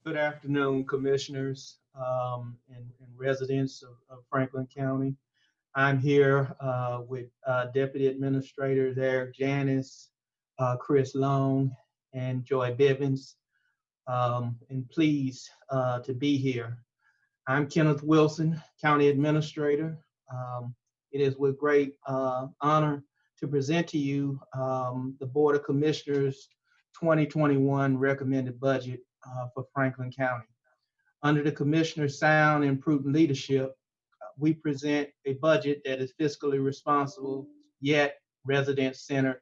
Good afternoon, commissioners and residents of Franklin County. I'm here with Deputy Administrators Eric Janis, Chris Long, and Joy Bivens, and pleased to be here. I'm Kenneth Wilson, County Administrator. Um, it is with great honor to present to you the Board of Commissioners 2021 recommended budget for Franklin County. Under the Commissioner's sound and prudent leadership, we present a budget that is fiscally responsible, yet resident-centered,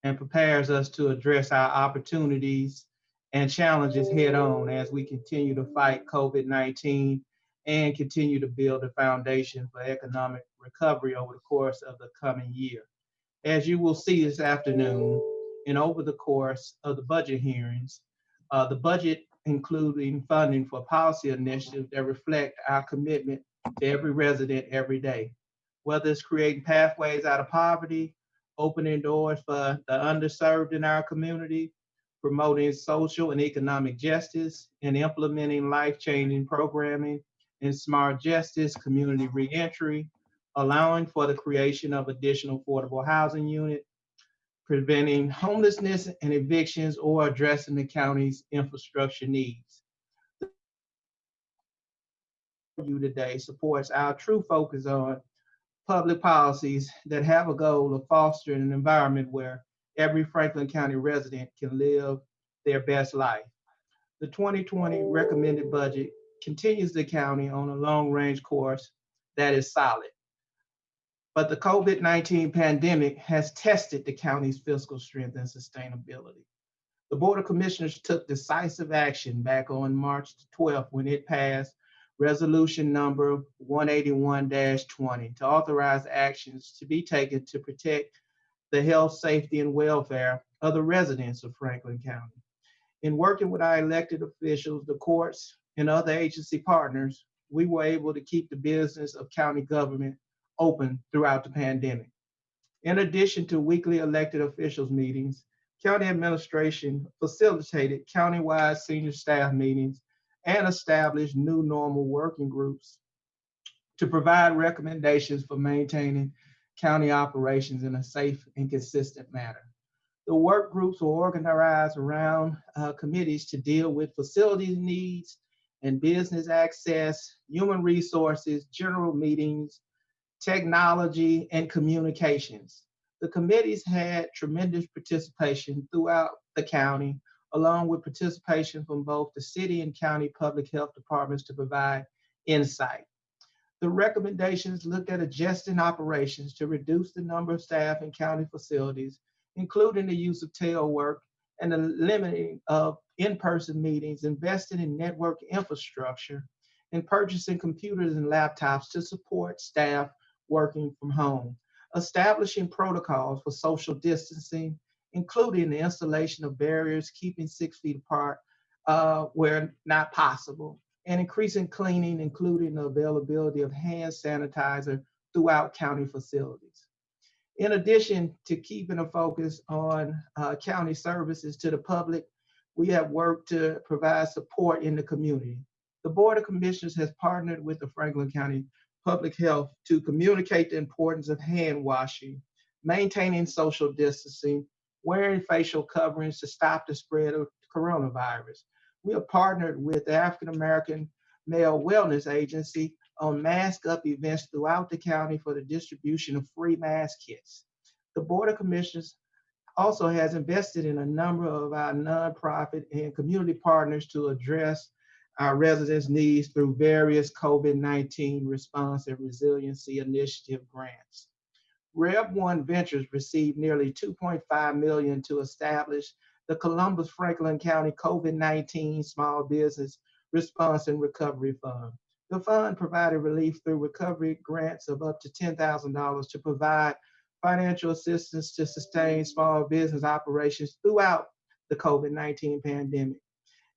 and prepares us to address our opportunities and challenges head-on as we continue to fight COVID-19 and continue to build a foundation for economic recovery over the course of the coming year. As you will see this afternoon and over the course of the budget hearings, the budget including funding for policy initiatives that reflect our commitment to every resident every day, whether it's creating pathways out of poverty, opening doors for the underserved in our community, promoting social and economic justice, and implementing life-changing programming in smart justice, community reentry, allowing for the creation of additional affordable housing units, preventing homelessness and evictions, or addressing the county's infrastructure needs. You today supports our true focus on public policies that have a goal of fostering an environment where every Franklin County resident can live their best life. The 2020 recommended budget continues the county on a long-range course that is solid. But the COVID-19 pandemic has tested the county's fiscal strength and sustainability. The Board of Commissioners took decisive action back on March 12th when it passed Resolution number 181-20 to authorize actions to be taken to protect the health, safety, and welfare of the residents of Franklin County. In working with our elected officials, the courts, and other agency partners, we were able to keep the business of county government open throughout the pandemic. In addition to weekly elected officials meetings, county administration facilitated countywide senior staff meetings and established new normal working groups to provide recommendations for maintaining county operations in a safe and consistent manner. The work groups were organized around committees to deal with facility needs and business access, human resources, general meetings, technology, and communications. The committees had tremendous participation throughout the county, along with participation from both the city and county public health departments to provide insight. The recommendations looked at adjusting operations to reduce the number of staff in county facilities, including the use of telework and the limiting of in-person meetings, investing in network infrastructure, and purchasing computers and laptops to support staff working from home, establishing protocols for social distancing, including the installation of barriers, keeping 6 feet apart where not possible, and increasing cleaning, including the availability of hand sanitizer throughout county facilities. In addition to keeping a focus on county services to the public, we have worked to provide support in the community. The Board of Commissioners has partnered with the Franklin County Public Health to communicate the importance of hand washing, maintaining social distancing, wearing facial coverings to stop the spread of coronavirus. We have partnered with the African American Male Wellness Agency on mask up events throughout the county for the distribution of free mask kits. The Board of Commissioners also has invested in a number of our nonprofit and community partners to address our residents' needs through various COVID-19 response and resiliency initiative grants. Rev One Ventures received nearly $2.5 million to establish the Columbus Franklin County COVID-19 Small Business Response and Recovery Fund. The fund provided relief through recovery grants of up to $10,000 to provide financial assistance to sustain small business operations throughout the COVID-19 pandemic,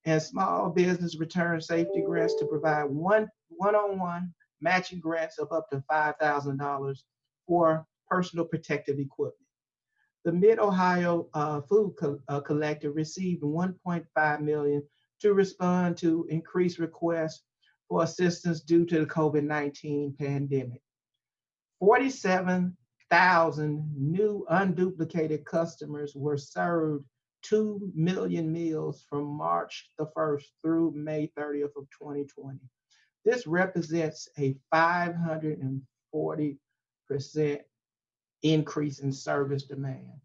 and small business return safety grants to provide one-on-one matching grants of up to $5,000 for personal protective equipment. The Mid-Ohio Food Collective received $1.5 million to respond to increased requests for assistance due to the COVID-19 pandemic. 47,000 new unduplicated customers were served 2 million meals from March the 1st through May 30th of 2020. This represents a 540% increase in service demand.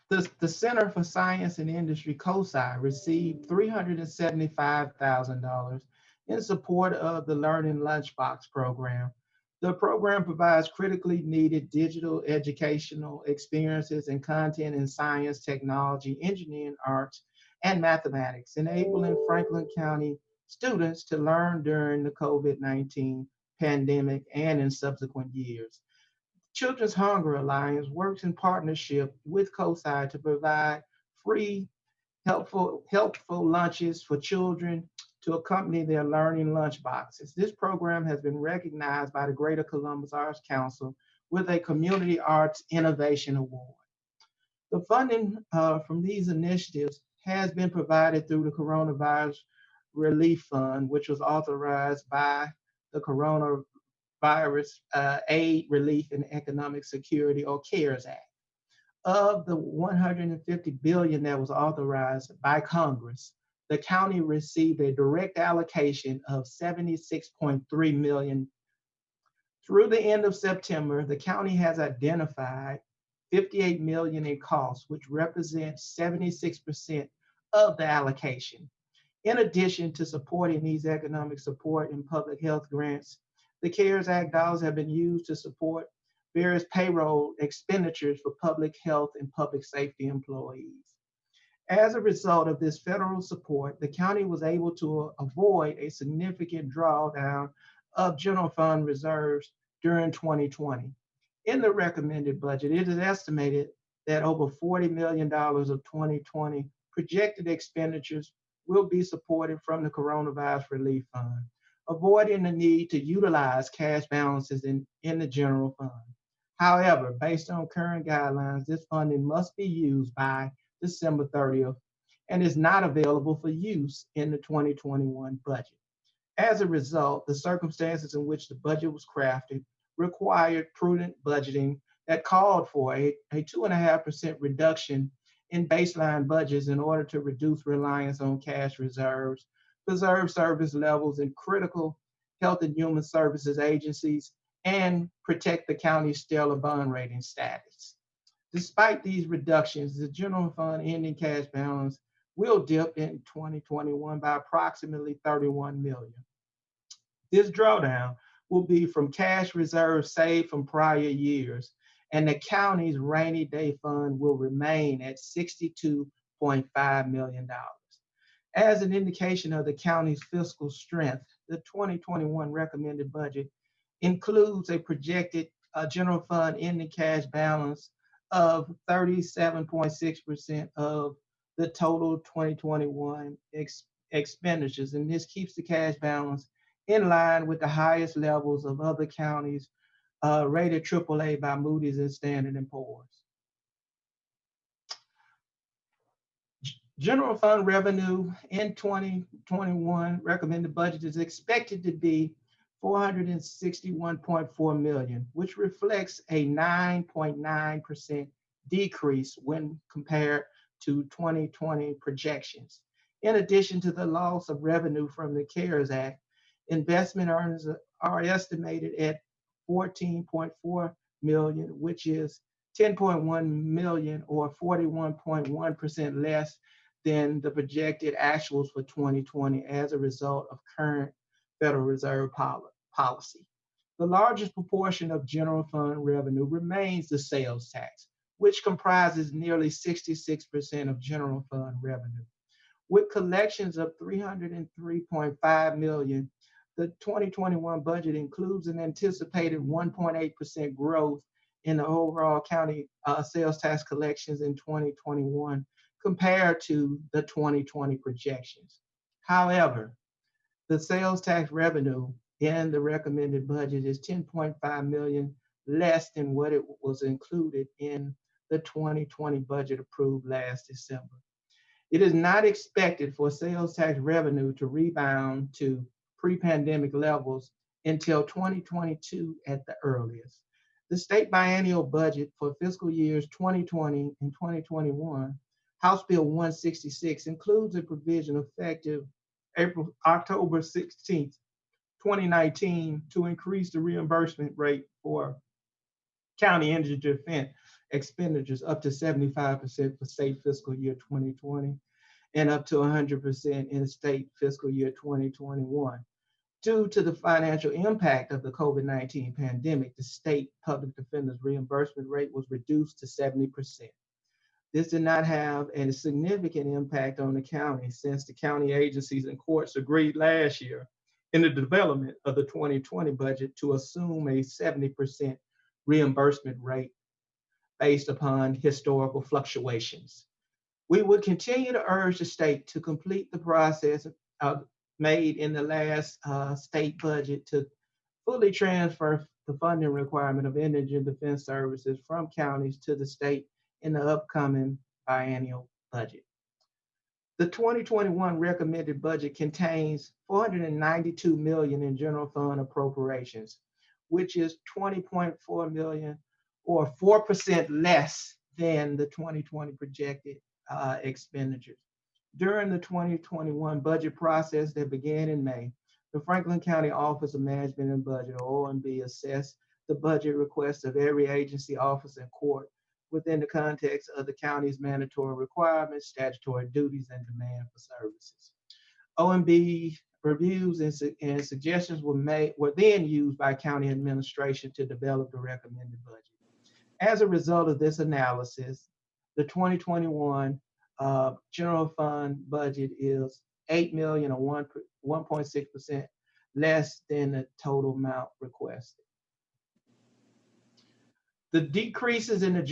The Center for Science and Industry, COSI, received $375,000 in support of the Learning Lunchbox program. The program provides critically needed digital educational experiences and content in science, technology, engineering, arts, and mathematics, enabling Franklin County students to learn during the COVID-19 pandemic and in subsequent years. Children's Hunger Alliance works in partnership with COSI to provide free, helpful lunches for children to accompany their learning lunch boxes. This program has been recognized by the Greater Columbus Arts Council with a Community Arts Innovation Award. The funding from these initiatives has been provided through the Coronavirus Relief Fund, which was authorized by the Coronavirus Aid, Relief, and Economic Security, or CARES Act. Of the $150 billion that was authorized by Congress, the county received a direct allocation of $76.3 million. Through the end of September, the county has identified $58 million in costs, which represents 76% of the allocation. In addition to supporting these economic support and public health grants, the CARES Act dollars have been used to support various payroll expenditures for public health and public safety employees. As a result of this federal support, the county was able to avoid a significant drawdown of general fund reserves during 2020. In the recommended budget, it is estimated that over $40 million of 2020 projected expenditures will be supported from the Coronavirus Relief Fund, avoiding the need to utilize cash balances in the general fund. However, based on current guidelines, this funding must be used by December 30th and is not available for use in the 2021 budget. As a result, the circumstances in which the budget was crafted required prudent budgeting that called for a 2.5% reduction in baseline budgets in order to reduce reliance on cash reserves, preserve service levels in critical health and human services agencies, and protect the county's stellar bond rating status. Despite these reductions, the general fund ending cash balance will dip in 2021 by approximately $31 million. This drawdown will be from cash reserves saved from prior years, and the county's rainy day fund will remain at $62.5 million. As an indication of the county's fiscal strength, the 2021 recommended budget includes a projected general fund ending cash balance of 37.6% of the total 2021 expenditures, and this keeps the cash balance in line with the highest levels of other counties rated AAA by Moody's and Standard & Poor's. General fund revenue in 2021 recommended budget is expected to be $461.4 million, which reflects a 9.9% decrease when compared to 2020 projections. In addition to the loss of revenue from the CARES Act, investment earnings are estimated at $14.4 million, which is $10.1 million or 41.1% less than the projected actuals for 2020 as a result of current Federal Reserve policy. The largest proportion of general fund revenue remains the sales tax, which comprises nearly 66% of general fund revenue. With collections of $303.5 million, the 2021 budget includes an anticipated 1.8% growth in the overall county sales tax collections in 2021 compared to the 2020 projections. However, the sales tax revenue in the recommended budget is $10.5 million less than what it was included in the 2020 budget approved last December. It is not expected for sales tax revenue to rebound to pre-pandemic levels until 2022 at the earliest. The state biennial budget for fiscal years 2020 and 2021, House Bill 166, includes a provision effective October 16th, 2019, to increase the reimbursement rate for county indigent defense expenditures up to 75% for state fiscal year 2020 and up to 100% in state fiscal year 2021. Due to the financial impact of the COVID-19 pandemic, the state public defender's reimbursement rate was reduced to 70%. This did not have a significant impact on the county since the county agencies and courts agreed last year in the development of the 2020 budget to assume a 70% reimbursement rate based upon historical fluctuations. We would continue to urge the state to complete the process made in the last state budget to fully transfer the funding requirement of indigent defense services from counties to the state in the upcoming biennial budget. The 2021 recommended budget contains $492 million in general fund appropriations, which is $20.4 million or 4% less than the 2020 projected expenditures. During the 2021 budget process that began in May, the Franklin County Office of Management and Budget, or OMB, assessed the budget requests of every agency, office, and court within the context of the county's mandatory requirements, statutory duties, and demand for services. OMB reviews and suggestions were then used by county administration to develop the recommended budget. As a result of this analysis, the 2021 general fund budget is $8 million or 1.6% less than the total amount requested. The decreases in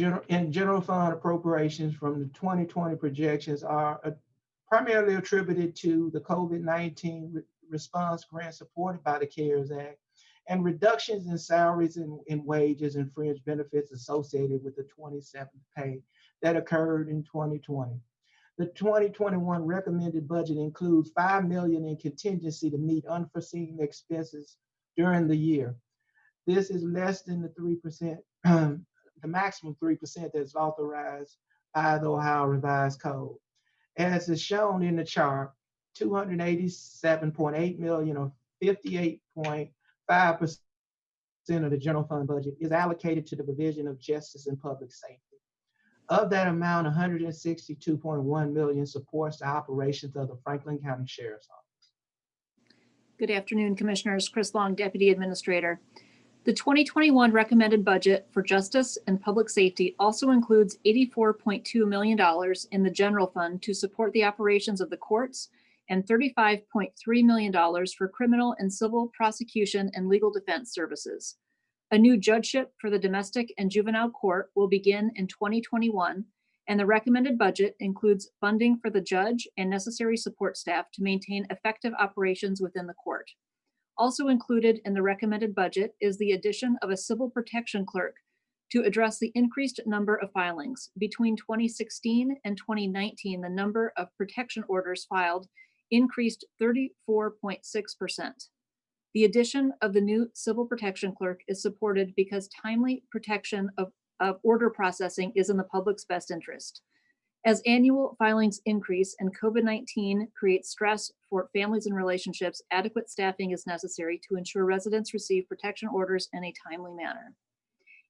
general fund appropriations from the 2020 projections are primarily attributed to the COVID-19 response grant supported by the CARES Act and reductions in salaries and wages and fringe benefits associated with the 27th pay that occurred in 2020. The 2021 recommended budget includes $5 million in contingency to meet unforeseen expenses during the year. This is less than the 3%, the maximum 3% that's authorized by the Ohio Revised Code. As is shown in the chart, $287.8 million or 58.5% of the general fund budget is allocated to the provision of justice and public safety. Of that amount, $162.1 million supports the operations of the Franklin County Sheriff's Office. Good afternoon, Commissioners. Chris Long, Deputy Administrator. The 2021 recommended budget for justice and public safety also includes $84.2 million in the general fund to support the operations of the courts and $35.3 million for criminal and civil prosecution and legal defense services. A new judgeship for the domestic and juvenile court will begin in 2021, and the recommended budget includes funding for the judge and necessary support staff to maintain effective operations within the court. Also included in the recommended budget is the addition of a civil protection clerk to address the increased number of filings. Between 2016 and 2019, the number of protection orders filed increased 34.6%. The addition of the new civil protection clerk is supported because timely protection of order processing is in the public's best interest. As annual filings increase and COVID-19 creates stress for families and relationships, adequate staffing is necessary to ensure residents receive protection orders in a timely manner.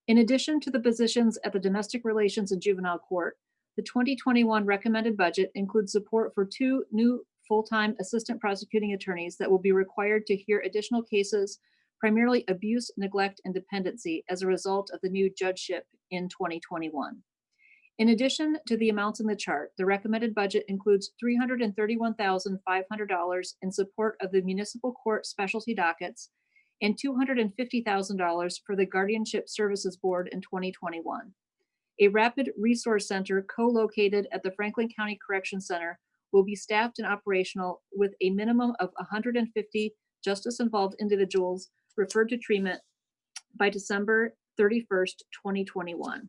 In addition to the positions at the Domestic Relations and Juvenile Court, the 2021 recommended budget includes support for 2 new full-time assistant prosecuting attorneys that will be required to hear additional cases, primarily abuse, neglect, and dependency as a result of the new judgeship in 2021. In addition to the amounts in the chart, the recommended budget includes $331,500 in support of the municipal court specialty dockets and $250,000 for the Guardianship Services Board in 2021. A rapid resource center co-located at the Franklin County Correction Center will be staffed and operational with a minimum of 150 justice-involved individuals referred to treatment by December 31st, 2021.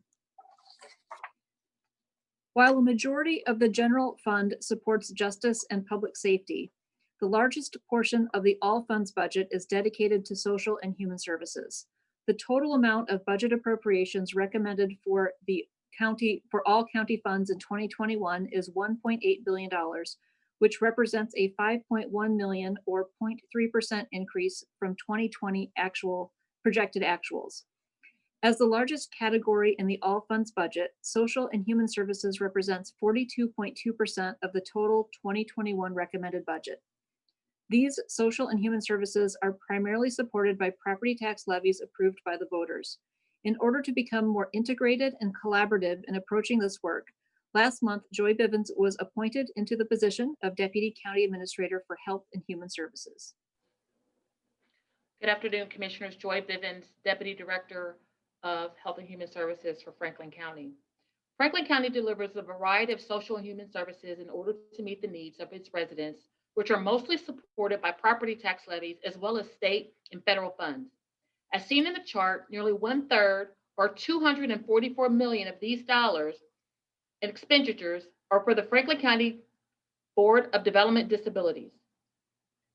While a majority of the general fund supports justice and public safety, the largest portion of the all funds budget is dedicated to social and human services. The total amount of budget appropriations recommended for all county funds in 2021 is $1.8 billion, which represents a 5.1 million or 0.3% increase from 2020 projected actuals. As the largest category in the all funds budget, social and human services represents 42.2% of the total 2021 recommended budget. These social and human services are primarily supported by property tax levies approved by the voters. In order to become more integrated and collaborative in approaching this work, last month, Joy Bivens was appointed into the position of Deputy County Administrator for Health and Human Services. Good afternoon, Commissioners. Joy Bivens, Deputy Director of Health and Human Services for Franklin County. Franklin County delivers a variety of social and human services in order to meet the needs of its residents, which are mostly supported by property tax levies as well as state and federal funds. As seen in the chart, nearly 1/3 or $244 million of these dollars in expenditures are for the Franklin County Board of Development Disabilities.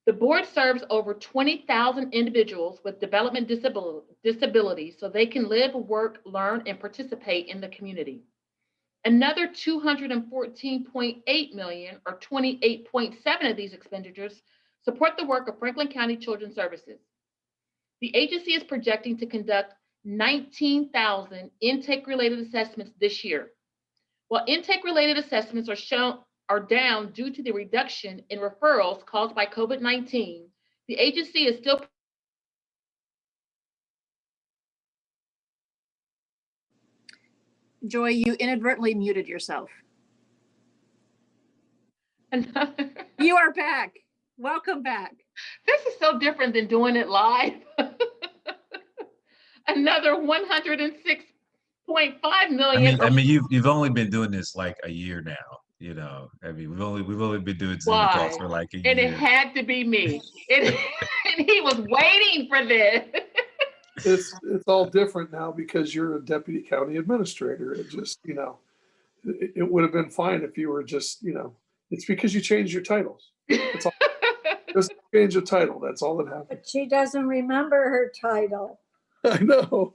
The board serves over 20,000 individuals with development disabilities so they can live, work, learn, and participate in the community. Another $214.8 million or 28.7% of these expenditures support the work of Franklin County Children's Services. The agency is projecting to conduct 19,000 intake-related assessments this year. While intake-related assessments are down due to the reduction in referrals caused by COVID-19, the agency is still Joy, you inadvertently muted yourself. You are back. Welcome back. This is so different than doing it live. Another $106.5 million. I mean, you've only been doing this like a year now. You know, I mean, we've only been doing Zoom calls for like a year. And it had to be me. And he was waiting for this. It's all different now because you're a deputy county administrator. It just, it would have been fine if you were just, it's because you changed your titles. It's all, just change the title. That's all that happened. But she doesn't remember her title. I know.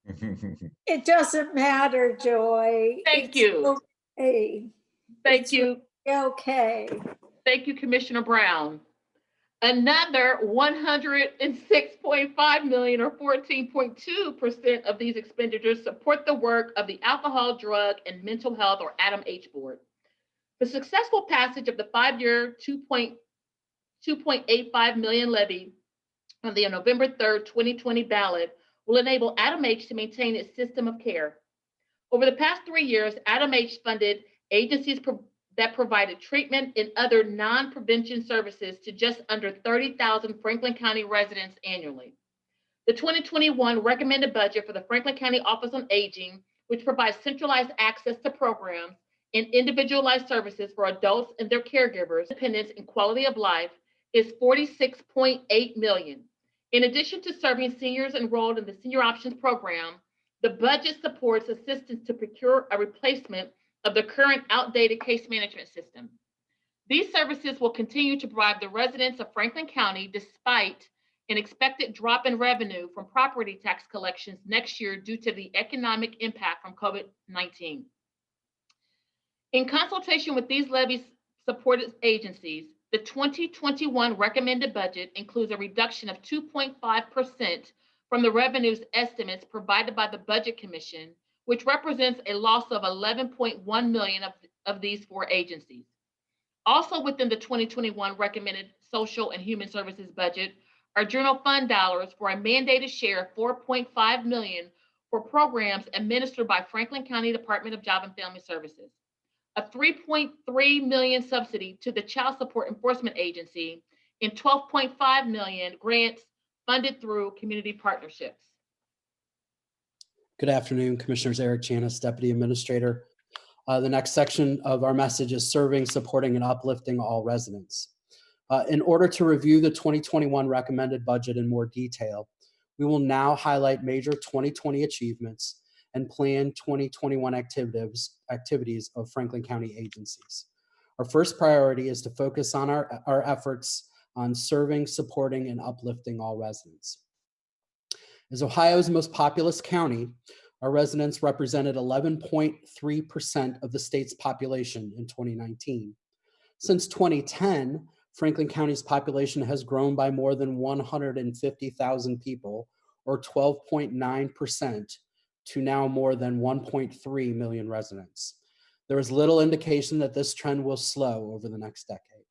It doesn't matter, Joy. Thank you. Okay. Thank you. Okay. Thank you, Commissioner Brown. Another $106.5 million or 14.2% of these expenditures support the work of the Alcohol, Drug, and Mental Health or ADAM-H Board. The successful passage of the 5-year $2.85 million levy on the November 3rd, 2020 ballot will enable ADAM-H to maintain its system of care. Over the past 3 years, ADAM-H funded agencies that provided treatment and other non-prevention services to just under 30,000 Franklin County residents annually. The 2021 recommended budget for the Franklin County Office on Aging, which provides centralized access to programs and individualized services for adults and their caregivers, independence and quality of life, is $46.8 million. In addition to serving seniors enrolled in the Senior Options Program, the budget supports assistance to procure a replacement of the current outdated case management system. These services will continue to provide the residents of Franklin County despite an expected drop in revenue from property tax collections next year due to the economic impact from COVID-19. In consultation with these levy-supported agencies, the 2021 recommended budget includes a reduction of 2.5% from the revenues estimates provided by the Budget Commission, which represents a loss of $11.1 million of these 4 agencies. Also within the 2021 recommended social and human services budget are general fund dollars for a mandated share of $4.5 million for programs administered by Franklin County Department of Job and Family Services, a $3.3 million subsidy to the Child Support Enforcement Agency, and $12.5 million grants funded through community partnerships. Good afternoon, Commissioners. Eric Janis, Deputy Administrator. The next section of our message is serving, supporting, and uplifting all residents. In order to review the 2021 recommended budget in more detail, we will now highlight major 2020 achievements and planned 2021 activities of Franklin County agencies. Our first priority is to focus on our efforts on serving, supporting, and uplifting all residents. As Ohio's most populous county, our residents represented 11.3% of the state's population in 2019. Since 2010, Franklin County's population has grown by more than 150,000 people, or 12.9%, to now more than 1.3 million residents. There is little indication that this trend will slow over the next decade.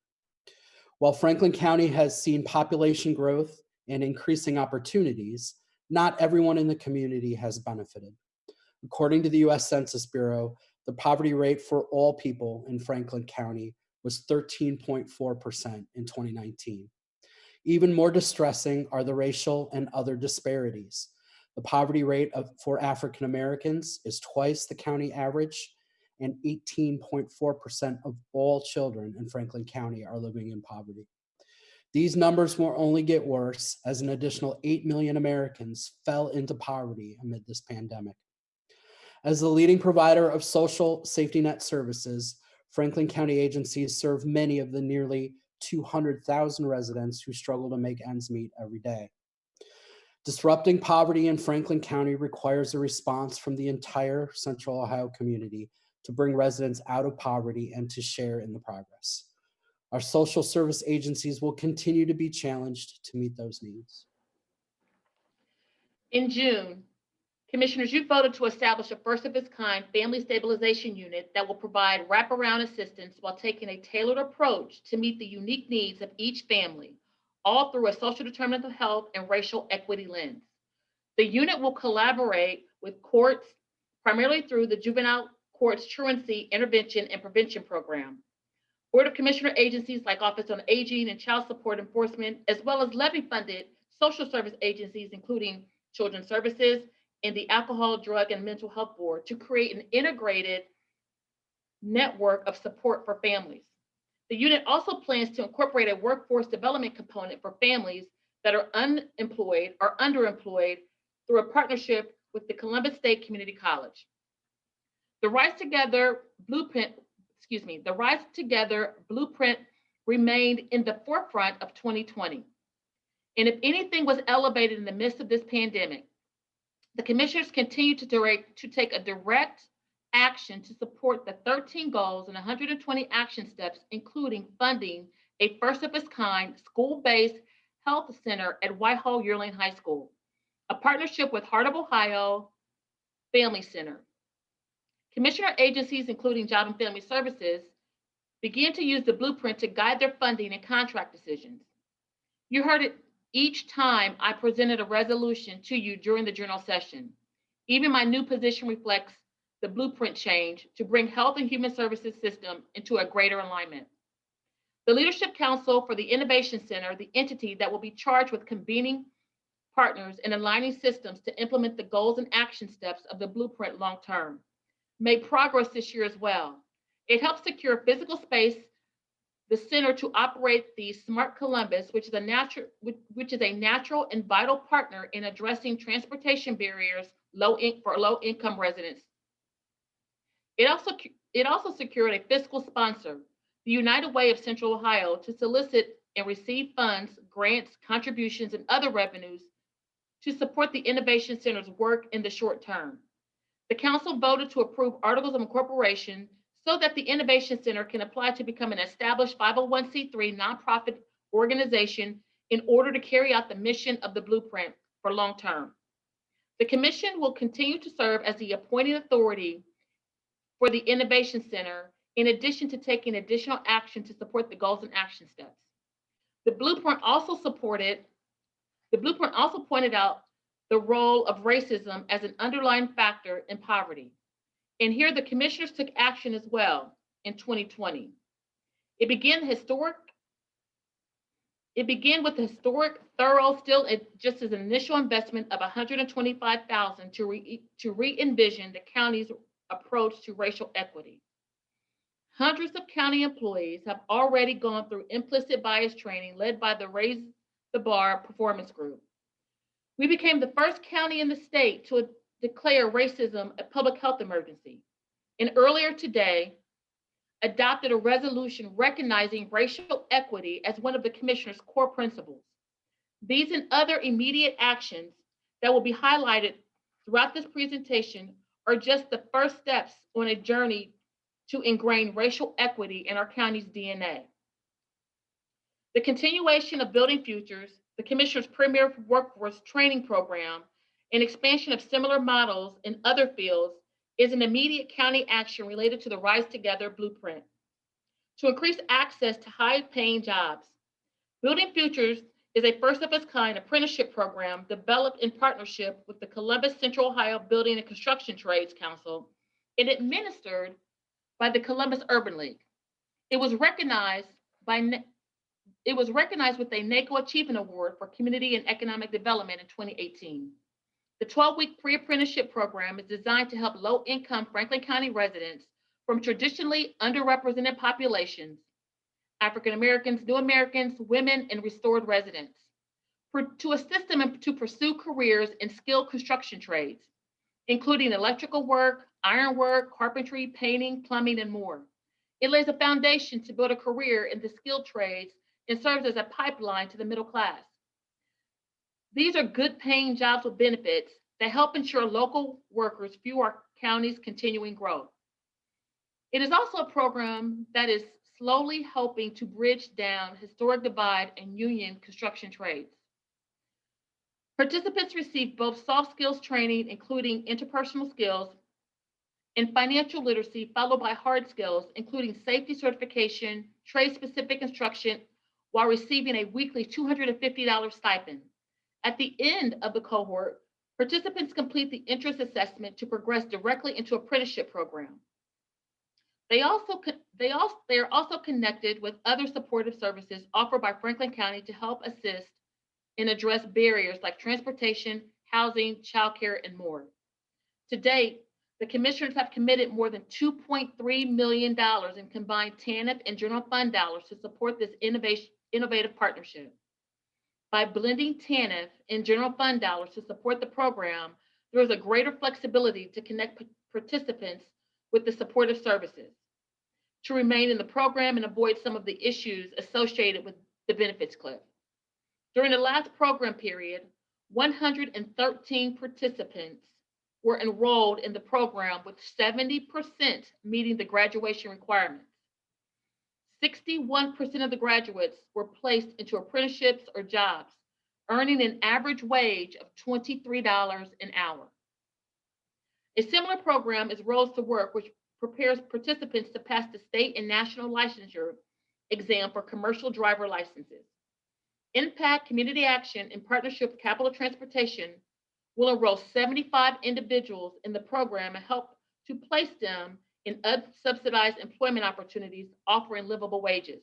While Franklin County has seen population growth and increasing opportunities, not everyone in the community has benefited. According to the U.S. Census Bureau, the poverty rate for all people in Franklin County was 13.4% in 2019. Even more distressing are the racial and other disparities. The poverty rate for African Americans is twice the county average, and 18.4% of all children in Franklin County are living in poverty. These numbers will only get worse as an additional 8 million Americans fell into poverty amid this pandemic. As the leading provider of social safety net services, Franklin County agencies serve many of the nearly 200,000 residents who struggle to make ends meet every day. Disrupting poverty in Franklin County requires a response from the entire Central Ohio community to bring residents out of poverty and to share in the progress. Our social service agencies will continue to be challenged to meet those needs. In June, Commissioners, you voted to establish a first of its kind family stabilization unit that will provide wraparound assistance while taking a tailored approach to meet the unique needs of each family, all through a social determinant of health and racial equity lens. The unit will collaborate with courts, primarily through the Juvenile Courts Truancy Intervention and Prevention Program, Board of Commissioner agencies like Office on Aging and Child Support Enforcement, as well as levy-funded social service agencies, including Children's Services and the Alcohol, Drug, and Mental Health Board, to create an integrated network of support for families. The unit also plans to incorporate a workforce development component for families that are unemployed or underemployed through a partnership with the Columbus State Community College. The Rise Together blueprint remained in the forefront of 2020. And if anything was elevated in the midst of this pandemic, the commissioners continue to take a direct action to support the 13 goals and 120 action steps, including funding a first of its kind school-based health center at Whitehall Yearling High School, a partnership with Heart of Ohio Family Center. Commissioner agencies, including Job and Family Services, began to use the blueprint to guide their funding and contract decisions. You heard it each time I presented a resolution to you during the general session. Even my new position reflects the blueprint change to bring Health and Human Services system into a greater alignment. The Leadership Council for the Innovation Center, the entity that will be charged with convening partners and aligning systems to implement the goals and action steps of the blueprint long-term, made progress this year as well. It helps secure physical space, the center to operate the Smart Columbus, which is a natural and vital partner in addressing transportation barriers for low-income residents. It also secured a fiscal sponsor, the United Way of Central Ohio, to solicit and receive funds, grants, contributions, and other revenues to support the Innovation Center's work in the short term. The council voted to approve articles of incorporation so that the Innovation Center can apply to become an established 501c3 nonprofit organization in order to carry out the mission of the blueprint for long term. The commission will continue to serve as the appointing authority for the Innovation Center, in addition to taking additional action to support the goals and action steps. The blueprint also pointed out the role of racism as an underlying factor in poverty. And here the commissioners took action as well in 2020. It began with the historic, thorough, still just as an initial investment of $125,000 to re-envision the county's approach to racial equity. Hundreds of county employees have already gone through implicit bias training led by the Raise the Bar Performance Group. We became the first county in the state to declare racism a public health emergency, and earlier today adopted a resolution recognizing racial equity as one of the Commissioner's core principles. These and other immediate actions that will be highlighted throughout this presentation are just the first steps on a journey to ingrain racial equity in our county's DNA. The continuation of Building Futures, the Commissioner's premier workforce training program, and expansion of similar models in other fields is an immediate county action related to the Rise Together blueprint. To increase access to high-paying jobs, Building Futures is a first-of-its-kind apprenticeship program developed in partnership with the Columbus Central Ohio Building and Construction Trades Council and administered by the Columbus Urban League. It was recognized with a NACO Achievement Award for Community and Economic Development in 2018. The 12-week pre-apprenticeship program is designed to help low-income Franklin County residents from traditionally underrepresented populations, African Americans, New Americans, women, and restored residents, to assist them to pursue careers in skilled construction trades, including electrical work, ironwork, carpentry, painting, plumbing, and more. It lays a foundation to build a career in the skilled trades and serves as a pipeline to the middle class. These are good paying jobs with benefits that help ensure local workers fuel our county's continuing growth. It is also a program that is slowly helping to bridge down historic divide in union construction trades. Participants receive both soft skills training, including interpersonal skills, and financial literacy, followed by hard skills, including safety certification, trade-specific instruction, while receiving a weekly $250 stipend. At the end of the cohort, participants complete the interest assessment to progress directly into apprenticeship program. They are also connected with other supportive services offered by Franklin County to help assist and address barriers like transportation, housing, childcare, and more. To date, the commissioners have committed more than $2.3 million in combined TANF and general fund dollars to support this innovative partnership. By blending TANF and general fund dollars to support the program, there is a greater flexibility to connect participants with the supportive services, to remain in the program and avoid some of the issues associated with the benefits cliff. During the last program period, 113 participants were enrolled in the program, with 70% meeting the graduation requirements. 61% of the graduates were placed into apprenticeships or jobs, earning an average wage of $23 an hour. A similar program is Roads to Work, which prepares participants to pass the state and national licensure exam for commercial driver licenses. Impact Community Action, in partnership with Capital Transportation, will enroll 75 individuals in the program and help to place them in unsubsidized employment opportunities offering livable wages.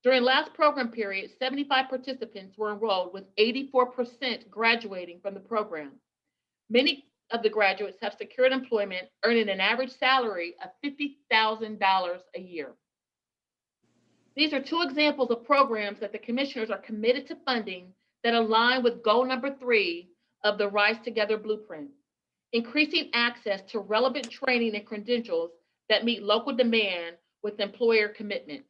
During last program period, 75 participants were enrolled, with 84% graduating from the program. Many of the graduates have secured employment, earning an average salary of $50,000 a year. These are two examples of programs that the commissioners are committed to funding that align with goal number 3 of the Rise Together blueprint, increasing access to relevant training and credentials that meet local demand with employer commitments.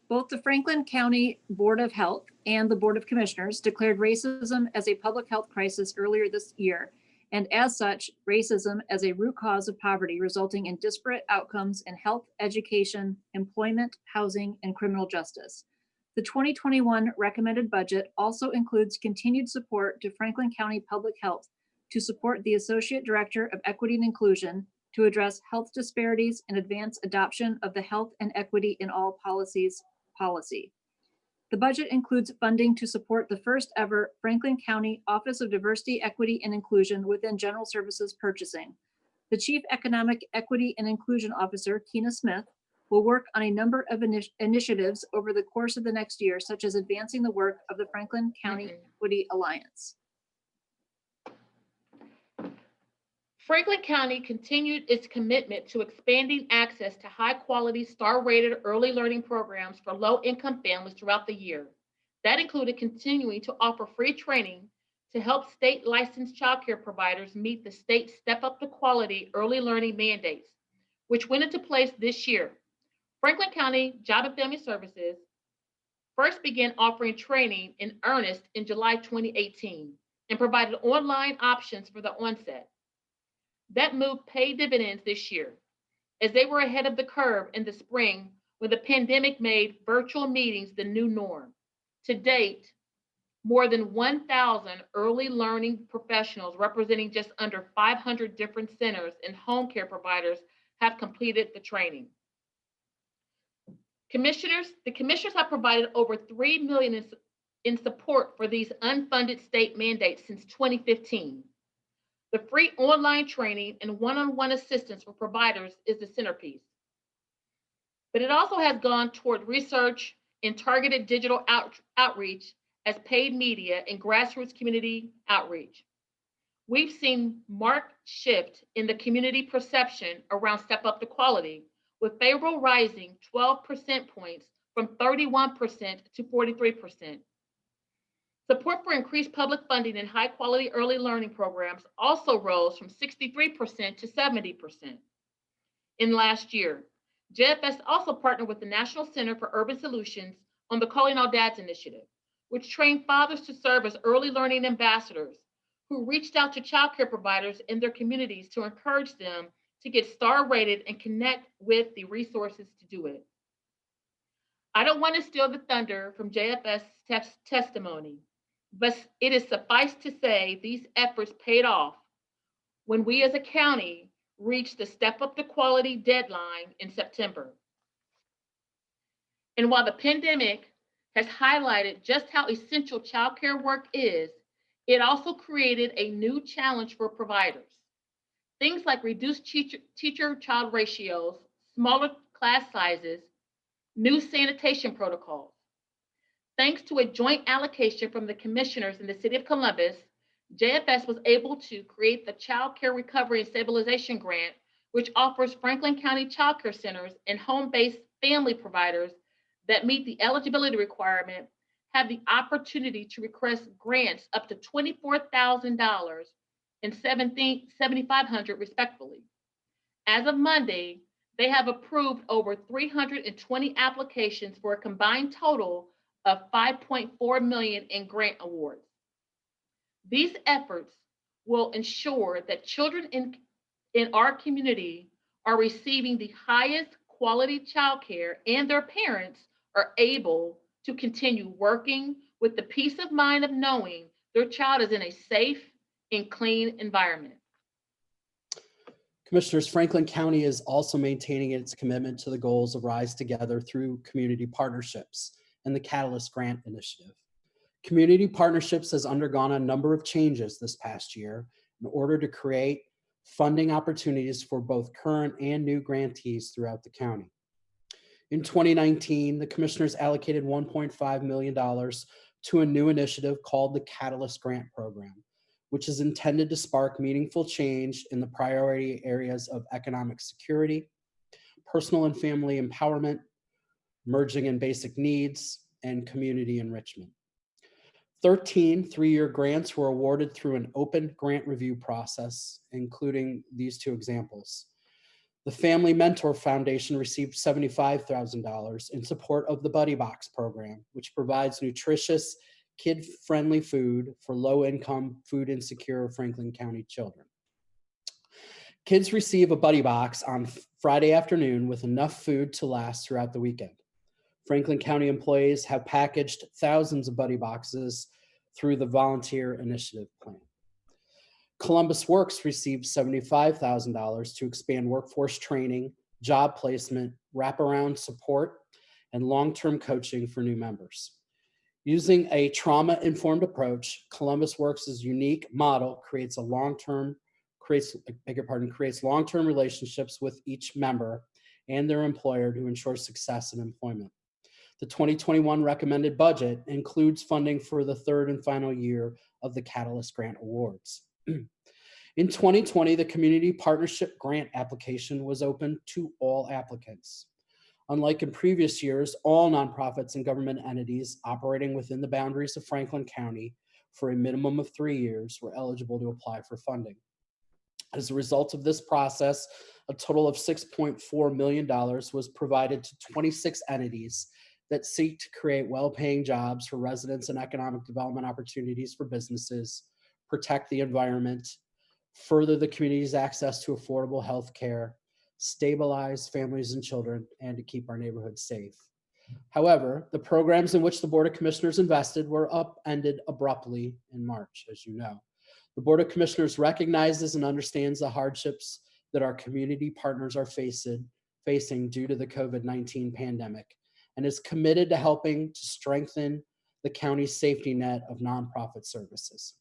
Both the Franklin County Board of Health and the Board of Commissioners declared racism as a public health crisis earlier this year, and as such, racism as a root cause of poverty, resulting in disparate outcomes in health, education, employment, housing, and criminal justice. The 2021 recommended budget also includes continued support to Franklin County Public Health to support the Associate Director of Equity and Inclusion to address health disparities and advance adoption of the Health and Equity in All Policies policy. The budget includes funding to support the first ever Franklin County Office of Diversity, Equity, and Inclusion within General Services Purchasing. The Chief Economic Equity and Inclusion Officer, Keena Smith, will work on a number of initiatives over the course of the next year, such as advancing the work of the Franklin County Equity Alliance. Franklin County continued its commitment to expanding access to high-quality, star-rated early learning programs for low-income families throughout the year. That included continuing to offer free training to help state licensed childcare providers meet the state Step Up to Quality early learning mandates, which went into place this year. Franklin County Job and Family Services first began offering training in earnest in July 2018 and provided online options for the onset. That move paid dividends this year, as they were ahead of the curve in the spring when the pandemic made virtual meetings the new norm. To date, more than 1,000 early learning professionals representing just under 500 different centers and home care providers have completed the training. The commissioners have provided over $3 million in support for these unfunded state mandates since 2015. The free online training and one-on-one assistance for providers is the centerpiece. But it also has gone toward research and targeted digital outreach as paid media and grassroots community outreach. We've seen marked shift in the community perception around Step Up to Quality, with favorable rising 12 percent points from 31% to 43%. Support for increased public funding in high quality early learning programs also rose from 63% to 70%. In last year, JFS also partnered with the National Center for Urban Solutions on the Calling All Dads initiative, which trained fathers to serve as early learning ambassadors who reached out to childcare providers in their communities to encourage them to get star rated and connect with the resources to do it. I don't want to steal the thunder from JFS testimony, but it is suffice to say these efforts paid off when we as a county reached the Step Up to Quality deadline in September. And while the pandemic has highlighted just how essential childcare work is, it also created a new challenge for providers. Things like reduced teacher-child ratios, smaller class sizes, new sanitation protocols. Thanks to a joint allocation from the commissioners in the City of Columbus, JFS was able to create the Child Care Recovery and Stabilization Grant, which offers Franklin County child care centers and home-based family providers that meet the eligibility requirement have the opportunity to request grants up to $24,000 and $7,500 respectively. As of Monday, they have approved over 320 applications for a combined total of $5.4 million in grant awards. These efforts will ensure that children in our community are receiving the highest quality childcare and their parents are able to continue working with the peace of mind of knowing their child is in a safe and clean environment. Commissioners, Franklin County is also maintaining its commitment to the goals of Rise Together through community partnerships and the Catalyst Grant Initiative. Community Partnerships has undergone a number of changes this past year in order to create funding opportunities for both current and new grantees throughout the county. In 2019, the commissioners allocated $1.5 million to a new initiative called the Catalyst Grant Program, which is intended to spark meaningful change in the priority areas of economic security, personal and family empowerment, merging and basic needs, and community enrichment. 13 three-year grants were awarded through an open grant review process, including these two examples. The Family Mentor Foundation received $75,000 in support of the Buddy Box program, which provides nutritious, kid-friendly food for low-income, food-insecure Franklin County children. Kids receive a Buddy Box on Friday afternoon with enough food to last throughout the weekend. Franklin County employees have packaged thousands of Buddy Boxes through the Volunteer Initiative Plan. Columbus Works received $75,000 to expand workforce training, job placement, wraparound support, and long-term coaching for new members. Using a trauma-informed approach, Columbus Works' unique model creates long-term relationships with each member and their employer to ensure success in employment. The 2021 recommended budget includes funding for the third and final year of the Catalyst Grant Awards. In 2020, the Community Partnership Grant application was open to all applicants. Unlike in previous years, all nonprofits and government entities operating within the boundaries of Franklin County for a minimum of 3 years were eligible to apply for funding. As a result of this process, a total of $6.4 million was provided to 26 entities that seek to create well-paying jobs for residents and economic development opportunities for businesses, protect the environment, further the community's access to affordable health care, stabilize families and children, and to keep our neighborhoods safe. However, the programs in which the Board of Commissioners invested were upended abruptly in March, as you know. The Board of Commissioners recognizes and understands the hardships that our community partners are facing due to the COVID-19 pandemic, and is committed to helping to strengthen the county's safety net of nonprofit services.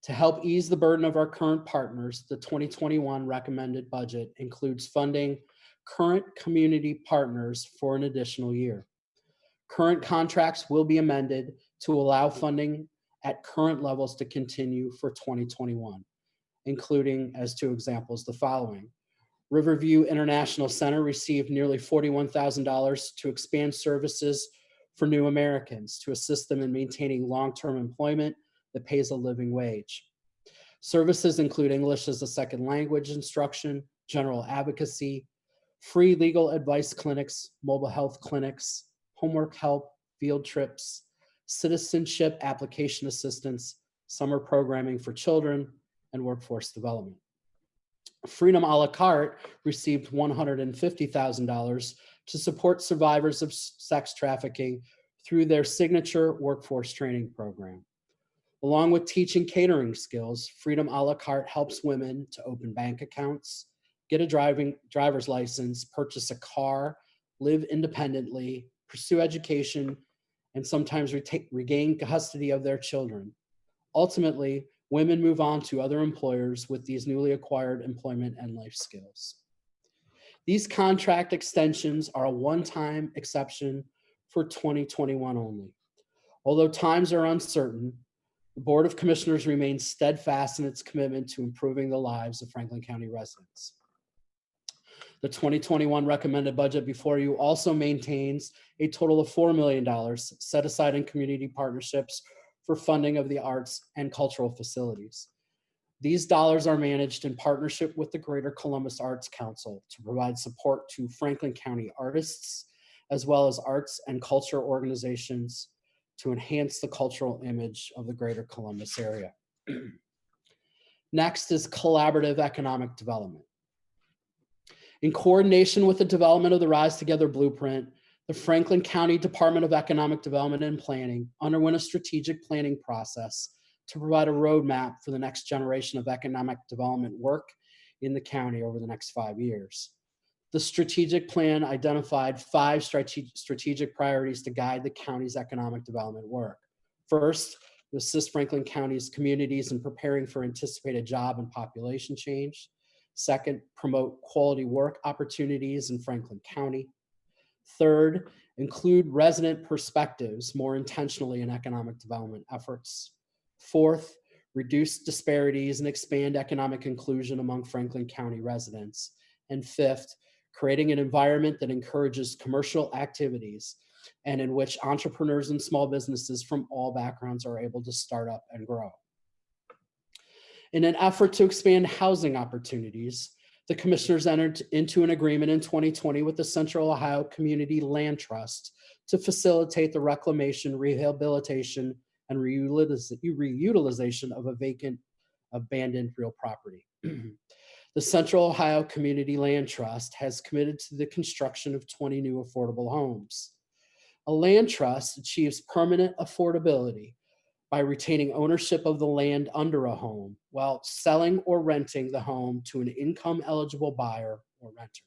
To help ease the burden of our current partners, the 2021 recommended budget includes funding current community partners for an additional year. Current contracts will be amended to allow funding at current levels to continue for 2021, including, as 2 examples, the following. Riverview International Center received nearly $41,000 to expand services for new Americans to assist them in maintaining long-term employment that pays a living wage. Services include English as a second language instruction, general advocacy, free legal advice clinics, mobile health clinics, homework help, field trips, citizenship application assistance, summer programming for children, and workforce development. Freedom a la carte received $150,000 to support survivors of sex trafficking through their signature workforce training program. Along with teaching catering skills, Freedom a la carte helps women to open bank accounts, get a driver's license, purchase a car, live independently, pursue education, and sometimes regain custody of their children. Ultimately, women move on to other employers with these newly acquired employment and life skills. These contract extensions are a one-time exception for 2021 only. Although times are uncertain, the Board of Commissioners remains steadfast in its commitment to improving the lives of Franklin County residents. The 2021 recommended budget before you also maintains a total of $4 million set aside in community partnerships for funding of the arts and cultural facilities. These dollars are managed in partnership with the Greater Columbus Arts Council to provide support to Franklin County artists, as well as arts and culture organizations to enhance the cultural image of the Greater Columbus area. Next is collaborative economic development. In coordination with the development of the Rise Together Blueprint, the Franklin County Department of Economic Development and Planning underwent a strategic planning process to provide a roadmap for the next generation of economic development work in the county over the next 5 years. The strategic plan identified 5 strategic priorities to guide the county's economic development work. First, to assist Franklin County's communities in preparing for anticipated job and population change. Second, promote quality work opportunities in Franklin County. Third, include resident perspectives more intentionally in economic development efforts. Fourth, reduce disparities and expand economic inclusion among Franklin County residents. And fifth, creating an environment that encourages commercial activities and in which entrepreneurs and small businesses from all backgrounds are able to start up and grow. In an effort to expand housing opportunities, the commissioners entered into an agreement in 2020 with the Central Ohio Community Land Trust to facilitate the reclamation, rehabilitation, and reutilization of a vacant, abandoned real property. The Central Ohio Community Land Trust has committed to the construction of 20 new affordable homes. A land trust achieves permanent affordability by retaining ownership of the land under a home while selling or renting the home to an income-eligible buyer or renter.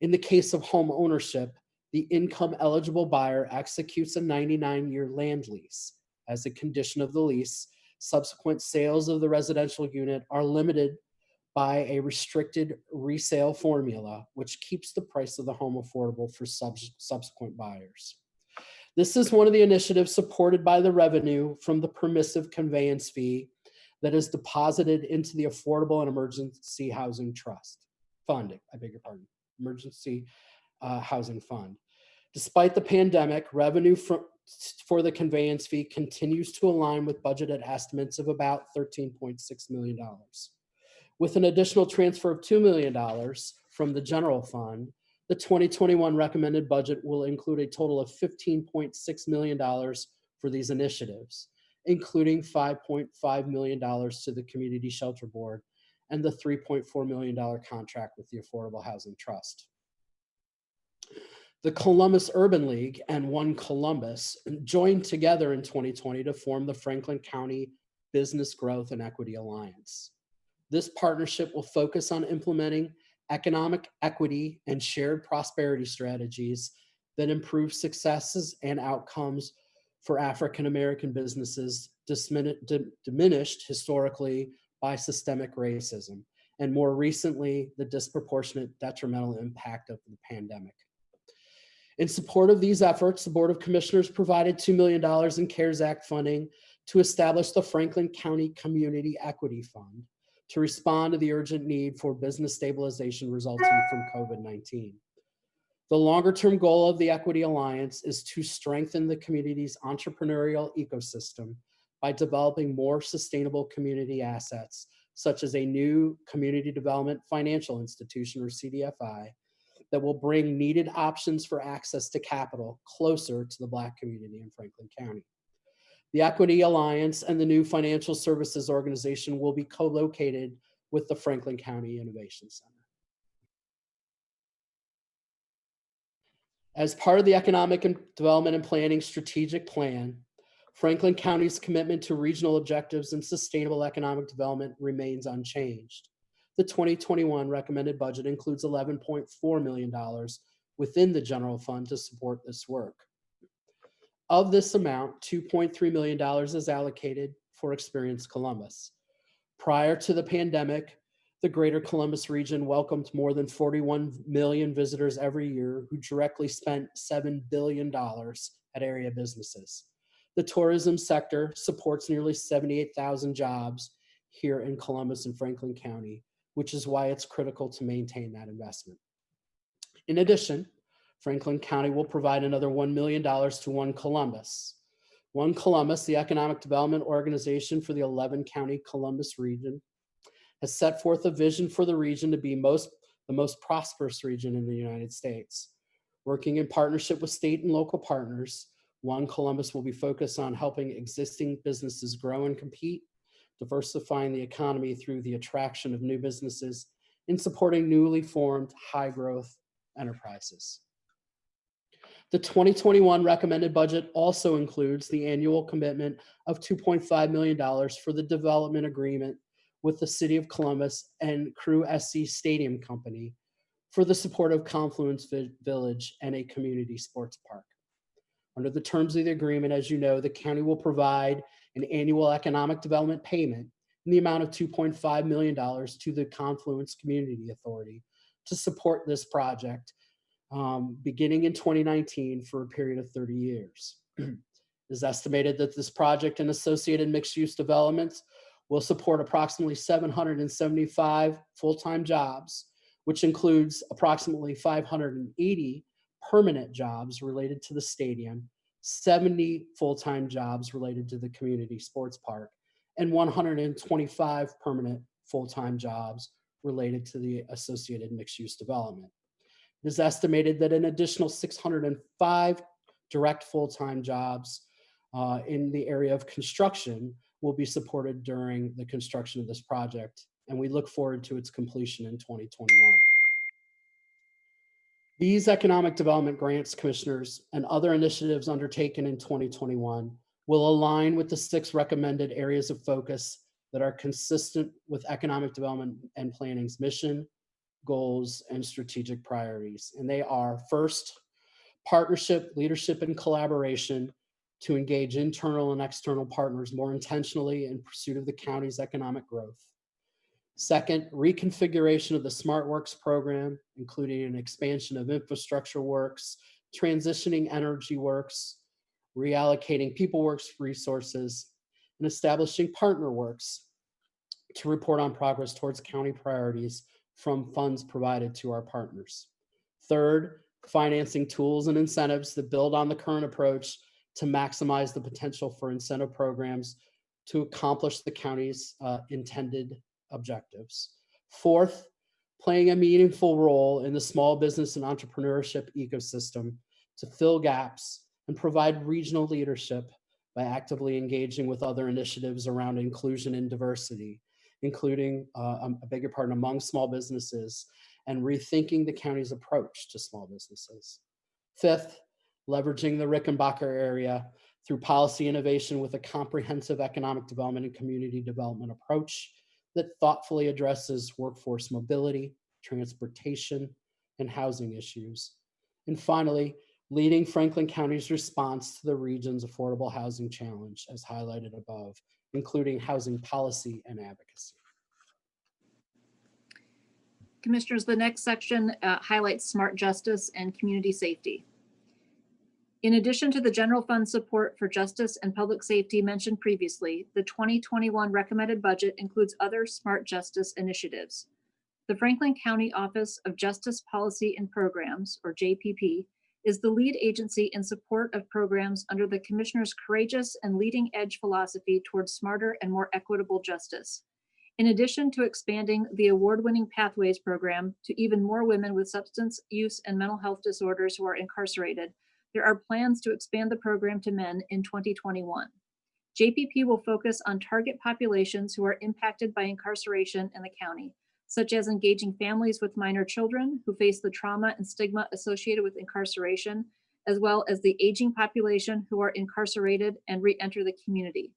In the case of home ownership, the income-eligible buyer executes a 99-year land lease. As a condition of the lease, subsequent sales of the residential unit are limited by a restricted resale formula, which keeps the price of the home affordable for subsequent buyers. This is one of the initiatives supported by the revenue from the permissive conveyance fee that is deposited into the Affordable and Emergency Housing Trust Fund, emergency housing fund. Despite the pandemic, revenue for the conveyance fee continues to align with budgeted estimates of about $13.6 million. With an additional transfer of $2 million from the general fund, the 2021 recommended budget will include a total of $15.6 million for these initiatives, including $5.5 million to the Community Shelter Board and the $3.4 million contract with the Affordable Housing Trust. The Columbus Urban League and One Columbus joined together in 2020 to form the Franklin County Business Growth and Equity Alliance. This partnership will focus on implementing economic equity and shared prosperity strategies that improve successes and outcomes for African American businesses diminished historically by systemic racism, and more recently, the disproportionate detrimental impact of the pandemic. In support of these efforts, the Board of Commissioners provided $2 million in CARES Act funding to establish the Franklin County Community Equity Fund to respond to the urgent need for business stabilization resulting from COVID-19. The longer-term goal of the Equity Alliance is to strengthen the community's entrepreneurial ecosystem by developing more sustainable community assets, such as a new Community Development Financial Institution, or CDFI, that will bring needed options for access to capital closer to the Black community in Franklin County. The Equity Alliance and the new Financial Services Organization will be co-located with the Franklin County Innovation Center. As part of the Economic Development and Planning Strategic Plan, Franklin County's commitment to regional objectives and sustainable economic development remains unchanged. The 2021 recommended budget includes $11.4 million within the general fund to support this work. Of this amount, $2.3 million is allocated for Experience Columbus. Prior to the pandemic, the Greater Columbus region welcomed more than 41 million visitors every year who directly spent $7 billion at area businesses. The tourism sector supports nearly 78,000 jobs here in Columbus and Franklin County, which is why it's critical to maintain that investment. In addition, Franklin County will provide another $1 million to One Columbus. One Columbus, the economic development organization for the 11-county Columbus region, has set forth a vision for the region to be the most prosperous region in the United States. Working in partnership with state and local partners, One Columbus will be focused on helping existing businesses grow and compete, diversifying the economy through the attraction of new businesses, and supporting newly formed high-growth enterprises. The 2021 recommended budget also includes the annual commitment of $2.5 million for the development agreement with the City of Columbus and Crew SC Stadium Company for the support of Confluence Village and a community sports park. Under the terms of the agreement, as you know, the county will provide an annual economic development payment in the amount of $2.5 million to the Confluence Community Authority to support this project beginning in 2019 for a period of 30 years. It is estimated that this project and associated mixed-use developments will support approximately 775 full-time jobs, which includes approximately 580 permanent jobs related to the stadium, 70 full-time jobs related to the community sports park, and 125 permanent full-time jobs related to the associated mixed-use development. It is estimated that an additional 605 direct full-time jobs in the area of construction will be supported during the construction of this project, and we look forward to its completion in 2021. These economic development grants, commissioners, and other initiatives undertaken in 2021 will align with the 6 recommended areas of focus that are consistent with economic development and planning's mission, goals, and strategic priorities. And they are: first, partnership, leadership, and collaboration to engage internal and external partners more intentionally in pursuit of the county's economic growth. Second, reconfiguration of the SmartWorks program, including an expansion of infrastructure works, transitioning energy works, reallocating people works resources, and establishing partner works to report on progress towards county priorities from funds provided to our partners. Third, financing tools and incentives that build on the current approach to maximize the potential for incentive programs to accomplish the county's intended objectives. Fourth, playing a meaningful role in the small business and entrepreneurship ecosystem to fill gaps and provide regional leadership by actively engaging with other initiatives around inclusion and diversity, including a bigger part among small businesses and rethinking the county's approach to small businesses. Fifth, leveraging the Rickenbacker area through policy innovation with a comprehensive economic development and community development approach that thoughtfully addresses workforce mobility, transportation, and housing issues. And finally, leading Franklin County's response to the region's affordable housing challenge, as highlighted above, including housing policy and advocacy. Commissioners, the next section highlights smart justice and community safety. In addition to the general fund support for justice and public safety mentioned previously, the 2021 recommended budget includes other smart justice initiatives. The Franklin County Office of Justice Policy and Programs, or JPP, is the lead agency in support of programs under the Commissioner's courageous and leading edge philosophy towards smarter and more equitable justice. In addition to expanding the award-winning Pathways program to even more women with substance use and mental health disorders who are incarcerated, there are plans to expand the program to men in 2021. JPP will focus on target populations who are impacted by incarceration in the county, such as engaging families with minor children who face the trauma and stigma associated with incarceration, as well as the aging population who are incarcerated and re-enter the community.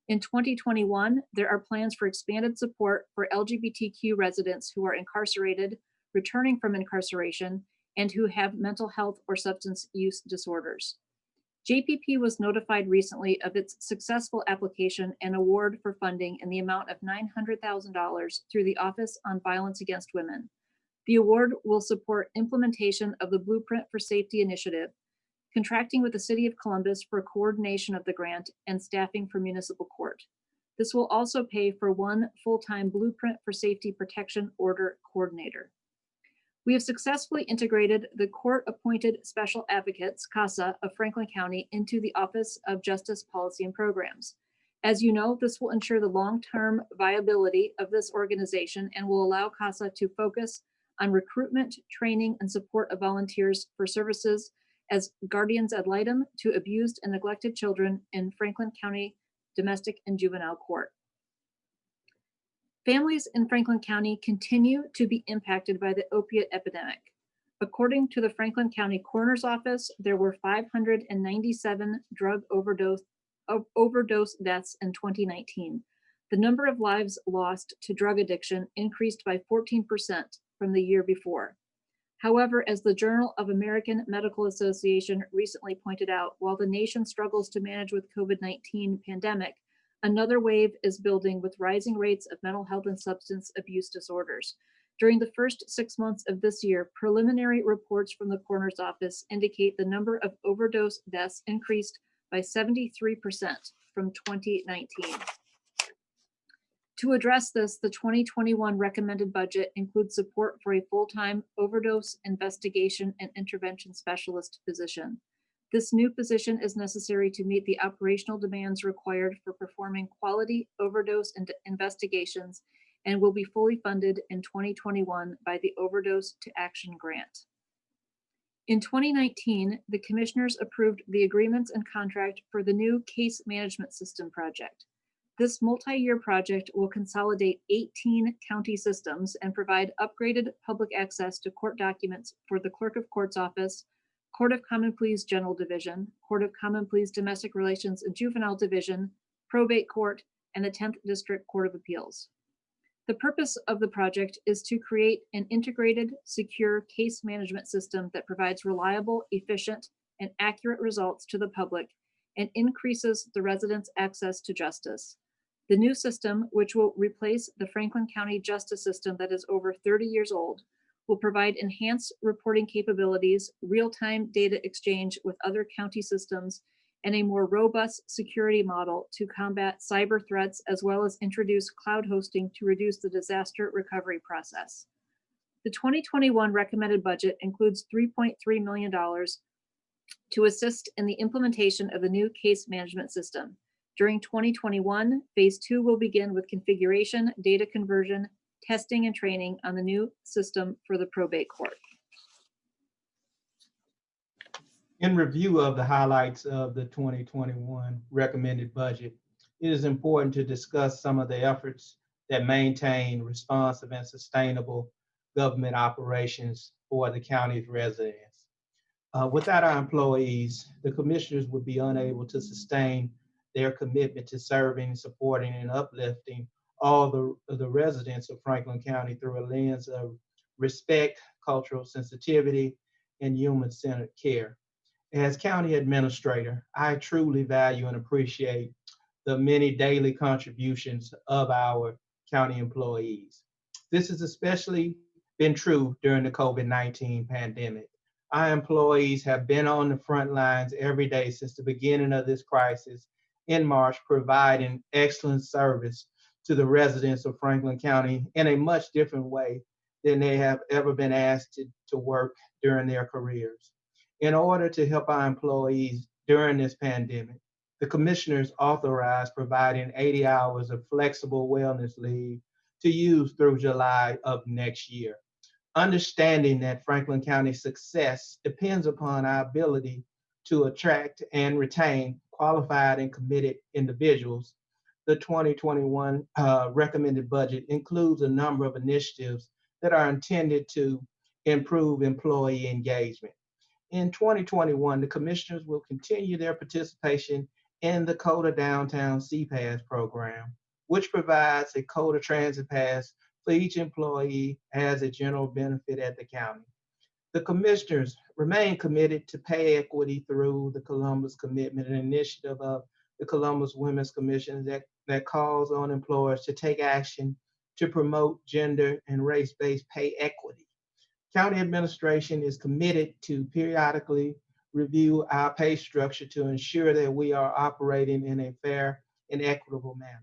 In 2021, there are plans for expanded support for LGBTQ residents who are incarcerated, returning from incarceration, and who have mental health or substance use disorders. JPP was notified recently of its successful application and award for funding in the amount of $900,000 through the Office on Violence Against Women. The award will support implementation of the Blueprint for Safety initiative, contracting with the City of Columbus for coordination of the grant, and staffing for municipal court. This will also pay for one full-time Blueprint for Safety Protection Order coordinator. We have successfully integrated the Court-Appointed Special Advocates, CASA, of Franklin County into the Office of Justice Policy and Programs. As you know, this will ensure the long-term viability of this organization and will allow CASA to focus on recruitment, training, and support of volunteers for services as guardians ad litem to abused and neglected children in Franklin County Domestic and Juvenile Court. Families in Franklin County continue to be impacted by the opiate epidemic. According to the Franklin County Coroner's Office, there were 597 drug overdose deaths in 2019. The number of lives lost to drug addiction increased by 14% from the year before. However, as the Journal of American Medical Association recently pointed out, while the nation struggles to manage with COVID-19 pandemic, another wave is building with rising rates of mental health and substance abuse disorders. During the first 6 months of this year, preliminary reports from the coroner's office indicate the number of overdose deaths increased by 73% from 2019. To address this, the 2021 recommended budget includes support for a full-time overdose investigation and intervention specialist position. This new position is necessary to meet the operational demands required for performing quality overdose investigations and will be fully funded in 2021 by the Overdose to Action Grant. In 2019, the commissioners approved the agreements and contract for the new case management system project. This multi-year project will consolidate 18 county systems and provide upgraded public access to court documents for the Clerk of Court's office, Court of Common Pleas General Division, Court of Common Pleas Domestic Relations and Juvenile Division, Probate Court, and the 10th District Court of Appeals. The purpose of the project is to create an integrated, secure case management system that provides reliable, efficient, and accurate results to the public and increases the residents' access to justice. The new system, which will replace the Franklin County justice system that is over 30 years old, will provide enhanced reporting capabilities, real-time data exchange with other county systems, and a more robust security model to combat cyber threats, as well as introduce cloud hosting to reduce the disaster recovery process. The 2021 recommended budget includes $3.3 million to assist in the implementation of the new case management system. During 2021, Phase 2 will begin with configuration, data conversion, testing, and training on the new system for the probate court. In review of the highlights of the 2021 recommended budget, it is important to discuss some of the efforts that maintain responsive and sustainable government operations for the county's residents. Without our employees, the commissioners would be unable to sustain their commitment to serving, supporting, and uplifting all the residents of Franklin County through a lens of respect, cultural sensitivity, and human-centered care. As county administrator, I truly value and appreciate the many daily contributions of our county employees. This has especially been true during the COVID-19 pandemic. Our employees have been on the front lines every day since the beginning of this crisis in March, providing excellent service to the residents of Franklin County in a much different way than they have ever been asked to work during their careers. In order to help our employees during this pandemic, the commissioners authorized providing 80 hours of flexible wellness leave to use through July of next year. Understanding that Franklin County's success depends upon our ability to attract and retain qualified and committed individuals, the 2021 recommended budget includes a number of initiatives that are intended to improve employee engagement. In 2021, the commissioners will continue their participation in the CODA Downtown CPAS program, which provides a CODA transit pass for each employee as a general benefit at the county. The commissioners remain committed to pay equity through the Columbus Commitment, an initiative of the Columbus Women's Commission that calls on employers to take action to promote gender and race-based pay equity. County administration is committed to periodically review our pay structure to ensure that we are operating in a fair and equitable manner.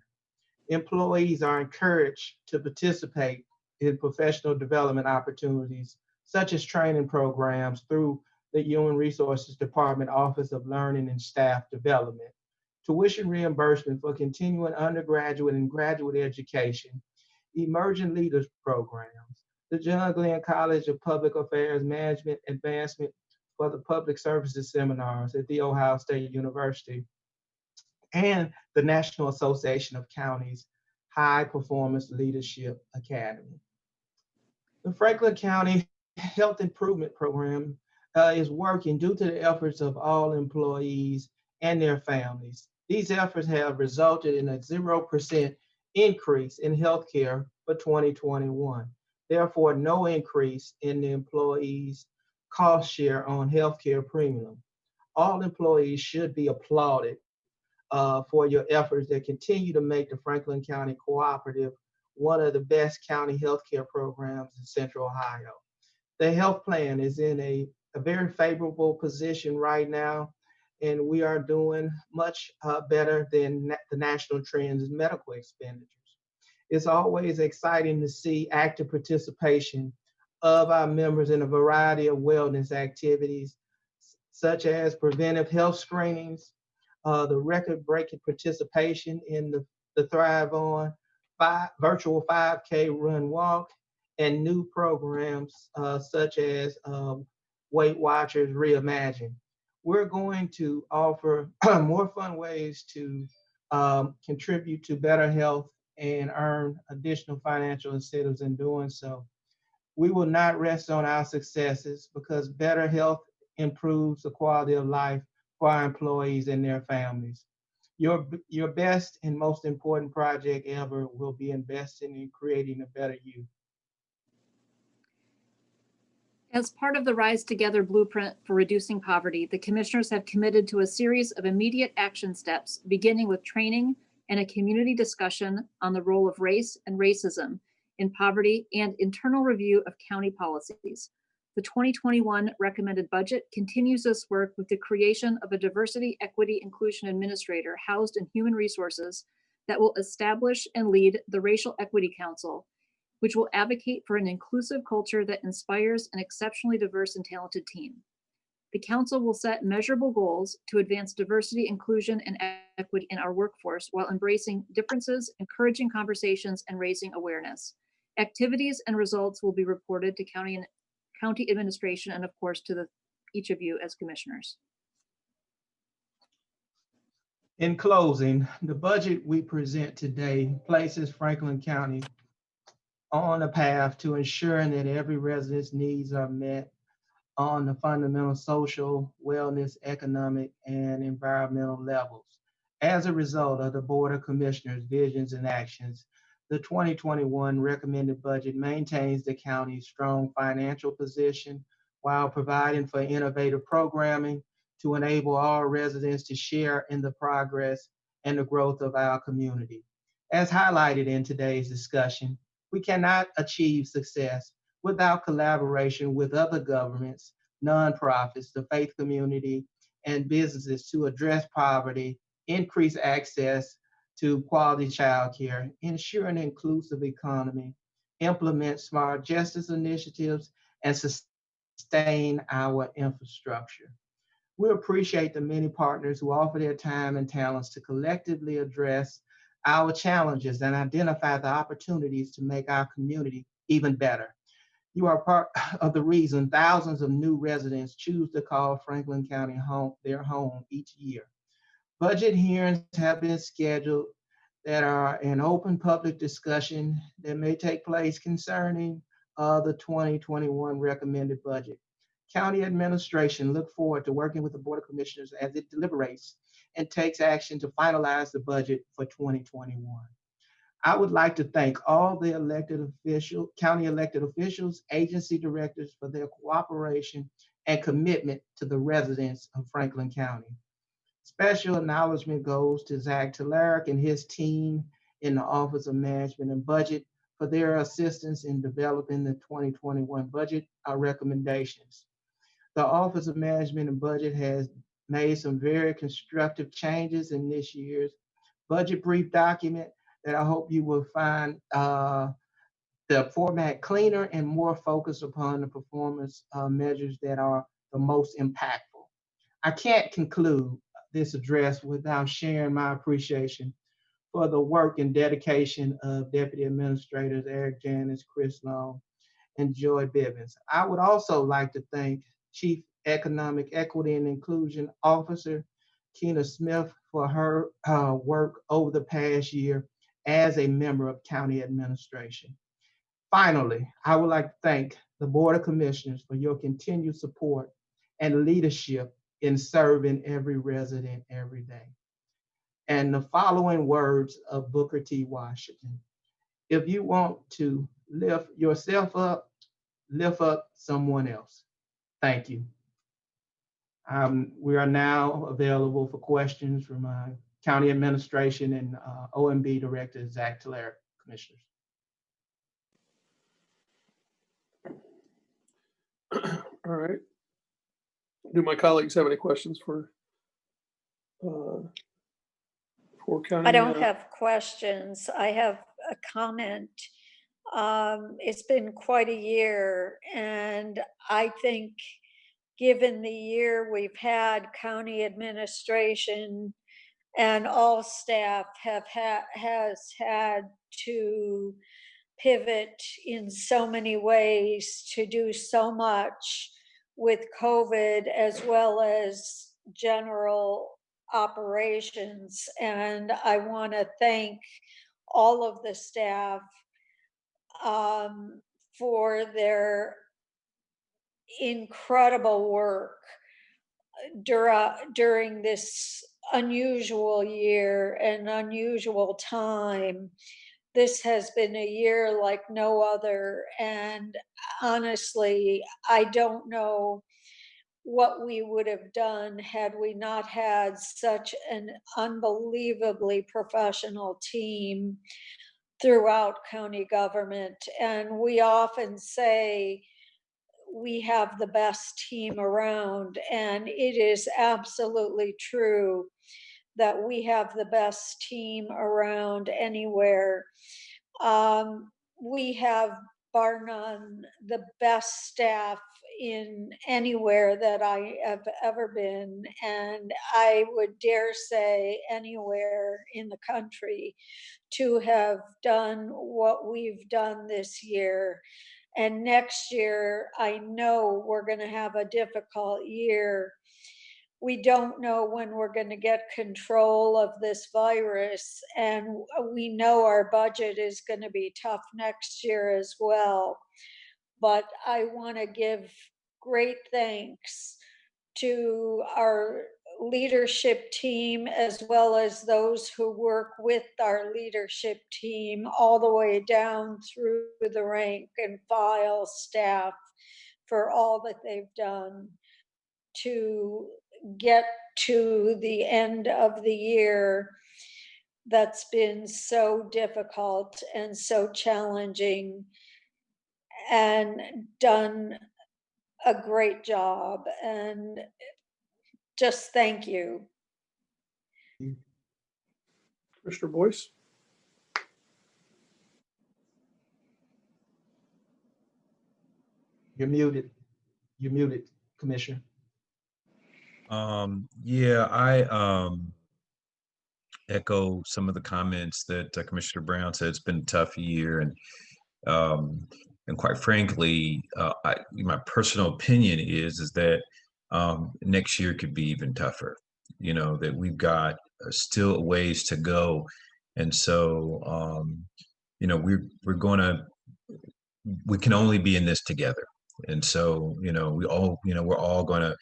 Employees are encouraged to participate in professional development opportunities, such as training programs through the Human Resources Department Office of Learning and Staff Development, tuition reimbursement for continuing undergraduate and graduate education, emerging leaders programs, the John Glenn College of Public Affairs Management advancement for the public services seminars at The Ohio State University, and the National Association of Counties High Performance Leadership Academy. The Franklin County Health Improvement Program is working due to the efforts of all employees and their families. These efforts have resulted in a 0% increase in healthcare for 2021. Therefore, no increase in the employees' cost share on healthcare premium. All employees should be applauded for your efforts that continue to make the Franklin County Cooperative one of the best county healthcare programs in Central Ohio. The health plan is in a very favorable position right now, and we are doing much better than the national trends in medical expenditures. It's always exciting to see active participation of our members in a variety of wellness activities, such as preventive health screenings, the record-breaking participation in the Thrive On virtual 5K run walk, and new programs such as Weight Watchers Reimagined. We're going to offer more fun ways to contribute to better health and earn additional financial incentives in doing so. We will not rest on our successes because better health improves the quality of life for our employees and their families. Your best and most important project ever will be investing in creating a better you. As part of the Rise Together blueprint for reducing poverty, the commissioners have committed to a series of immediate action steps, beginning with training and a community discussion on the role of race and racism in poverty and internal review of county policies. The 2021 recommended budget continues this work with the creation of a diversity, equity, inclusion administrator housed in human resources that will establish and lead the Racial Equity Council which will advocate for an inclusive culture that inspires an exceptionally diverse and talented team. The council will set measurable goals to advance diversity, inclusion, and equity in our workforce while embracing differences, encouraging conversations, and raising awareness. Activities and results will be reported to county administration and, of course, to each of you as commissioners. In closing, the budget we present today places Franklin County on a path to ensuring that every resident's needs are met on the fundamental social, wellness, economic, and environmental levels. As a result of the Board of Commissioners' visions and actions, the 2021 recommended budget maintains the county's strong financial position while providing for innovative programming to enable all residents to share in the progress and the growth of our community. As highlighted in today's discussion, we cannot achieve success without collaboration with other governments, nonprofits, the faith community, and businesses to address poverty, increase access to quality childcare, ensure an inclusive economy, implement smart justice initiatives, and sustain our infrastructure. We appreciate the many partners who offer their time and talents to collectively address our challenges and identify the opportunities to make our community even better. You are part of the reason thousands of new residents choose to call Franklin County home, their home each year. Budget hearings have been scheduled that are an open public discussion that may take place concerning the 2021 recommended budget. County administration look forward to working with the Board of Commissioners as it deliberates and takes action to finalize the budget for 2021. I would like to thank all the county elected officials, agency directors for their cooperation and commitment to the residents of Franklin County. Special acknowledgement goes to Zach Talaric and his team in the Office of Management and Budget for their assistance in developing the 2021 budget recommendations. The Office of Management and Budget has made some very constructive changes in this year's budget brief document that I hope you will find the format cleaner and more focused upon the performance measures that are the most impactful. I can't conclude this address without sharing my appreciation for the work and dedication of Deputy Administrators Eric Janis, Chris Long, and Joy Bibbins. I would also like to thank Chief Economic Equity and Inclusion Officer Keena Smith for her work over the past year as a member of county administration. Finally, I would like to thank the Board of Commissioners for your continued support and leadership in serving every resident every day. And the following words of Booker T. Washington: if you want to lift yourself up, lift up someone else. Thank you. We are now available for questions from County Administration and OMB Director Zach Talaric, Commissioners. All right. Do my colleagues have any questions for county? I don't have questions. I have a comment. It's been quite a year, and I think given the year we've had, county administration and all staff has had to pivot in so many ways to do so much with COVID as well as general operations. And I want to thank all of the staff for their incredible work during this unusual year and unusual time. This has been a year like no other, and honestly, I don't know what we would have done had we not had such an unbelievably professional team throughout county government. And we often say we have the best team around, and it is absolutely true that we have the best team around anywhere. we have, bar none, the best staff in anywhere that I have ever been, and I would dare say anywhere in the country, to have done what we've done this year. And next year, I know we're going to have a difficult year. We don't know when we're going to get control of this virus, and we know our budget is going to be tough next year as well. But I want to give great thanks to our leadership team, as well as those who work with our leadership team all the way down through the rank and file staff, for all that they've done to get to the end of the year that's been so difficult and so challenging, and done a great job. And just thank you. Commissioner Boyce? You're muted. You're muted, Commissioner. Yeah, I echo some of the comments that Commissioner Brown said. It's been a tough year, and quite frankly, my personal opinion is that next year could be even tougher. You know, that we've got still ways to go, and so you know, we can only be in this together, and so you know, we're all going to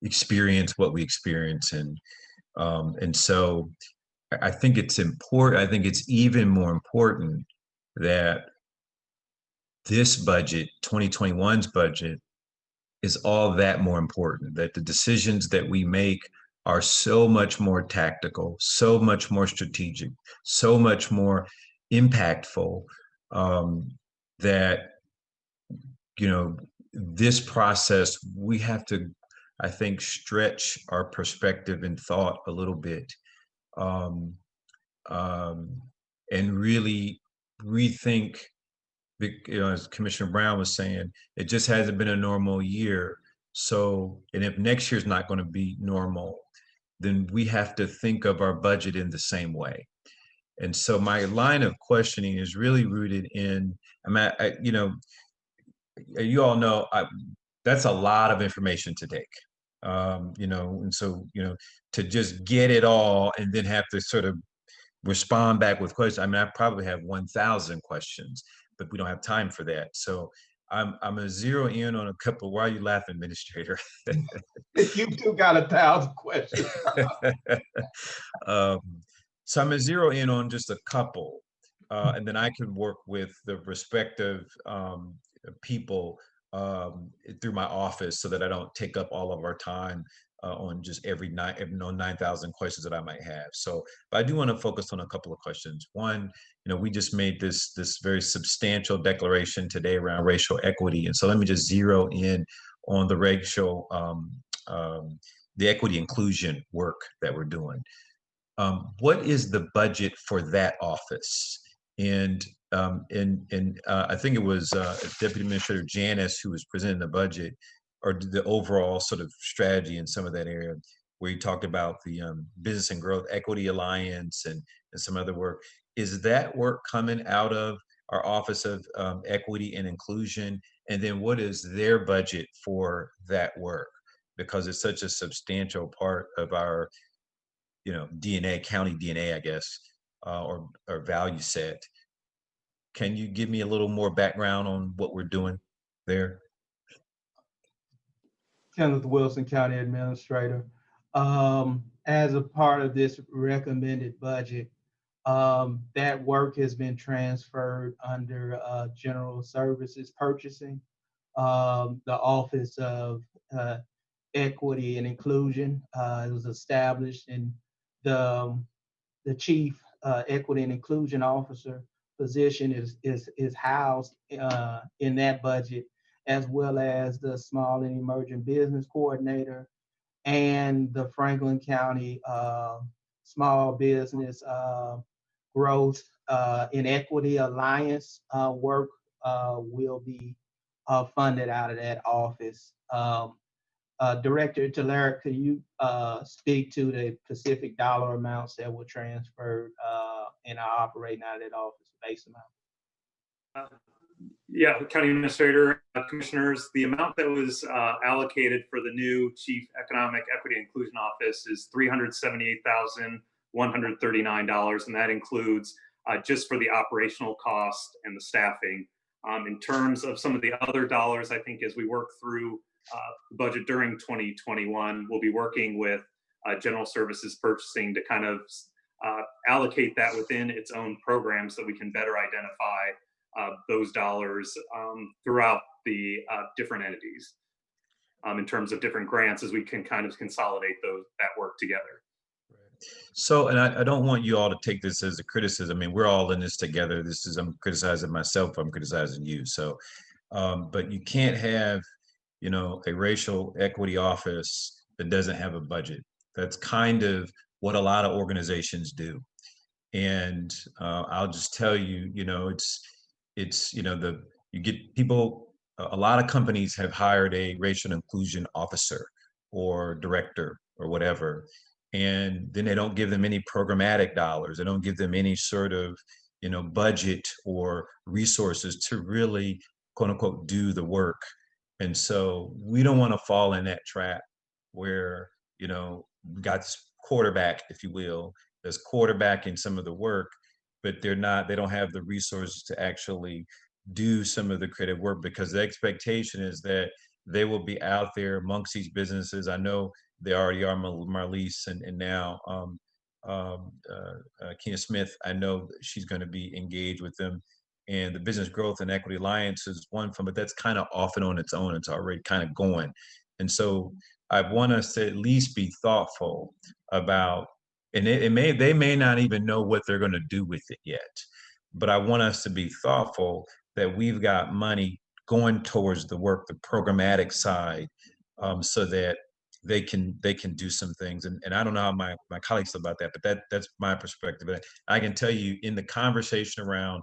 experience what we experience, and so I think it's important. I think it's even more important that this budget, 2021's budget, is all that more important, that the decisions that we make are so much more tactical, so much more strategic, so much more impactful, that, you know, this process, we have to, I think, stretch our perspective and thought a little bit, and really rethink, you know, as Commissioner Brown was saying, it just hasn't been a normal year. So, and if next year's not going to be normal, then we have to think of our budget in the same way. And so my line of questioning is really rooted in, you know, you all know, that's a lot of information to take. You know, and so, you know, to just get it all and then have to sort of respond back with questions. I mean, I probably have 1,000 questions, but we don't have time for that. So I'm gonna zero in on a couple. Why are you laughing, Administrator? You two got 1,000 questions. So I'm gonna zero in on just a couple, and then I can work with the respective people through my office so that I don't take up all of our time on just every 9,000 questions that I might have. So, but I do want to focus on a couple of questions. One, you know, we just made this very substantial declaration today around racial equity, and so let me just zero in on the racial, the equity inclusion work that we're doing. What is the budget for that office? And I think it was Deputy Administrator Janice who was presenting the budget, or the overall sort of strategy in some of that area, where you talked about the Business and Growth Equity Alliance and some other work. Is that work coming out of our Office of Equity and Inclusion? And then what is their budget for that work? Because it's such a substantial part of our, you know, DNA, county DNA, I guess, or value set. Can you give me a little more background on what we're doing there? Kenneth Wilson, County Administrator. As a part of this recommended budget, that work has been transferred under General Services Purchasing, the Office of Equity and Inclusion. It was established, and the Chief Equity and Inclusion Officer position is housed in that budget, as well as the Small and Emerging Business Coordinator and the Franklin County Small Business Growth Inequity Alliance work will be funded out of that office. Director Taleric, could you speak to the specific dollar amounts that were transferred and are operating out of that office base amount? Yeah, County Administrator, Commissioners, the amount that was allocated for the new Chief Economic Equity and Inclusion Office is $378,139, and that includes just for the operational cost and the staffing. In terms of some of the other dollars, I think as we work through the budget during 2021, we'll be working with General Services Purchasing to kind of allocate that within its own program so we can better identify those dollars throughout the different entities in terms of different grants as we can kind of consolidate that work together. So, and I don't want you all to take this as a criticism. I mean, we're all in this together. I'm criticizing myself, I'm criticizing you. So, but you can't have, a racial equity office that doesn't have a budget. That's kind of what a lot of organizations do. And I'll just tell you, you get people, a lot of companies have hired a racial inclusion officer or director or whatever, and then they don't give them any programmatic dollars. They don't give them any sort of, budget or resources to really, quote unquote, do the work. And so we don't want to fall in that trap where, we got this quarterback, if you will, that's quarterbacking some of the work, but they don't have the resources to actually do some of the creative work, because the expectation is that they will be out there amongst these businesses. I know they already are, Marlise and now Keena Smith. I know she's going to be engaged with them. And the Business Growth and Equity Alliance is one from, but that's kind of off and on its own. It's already kind of going. And so I want us to at least be thoughtful about, and they may not even know what they're going to do with it yet, but I want us to be thoughtful that we've got money going towards the work, the programmatic side, so that they can do some things. And I don't know how my colleagues feel about that, but that's my perspective. I can tell you, in the conversation around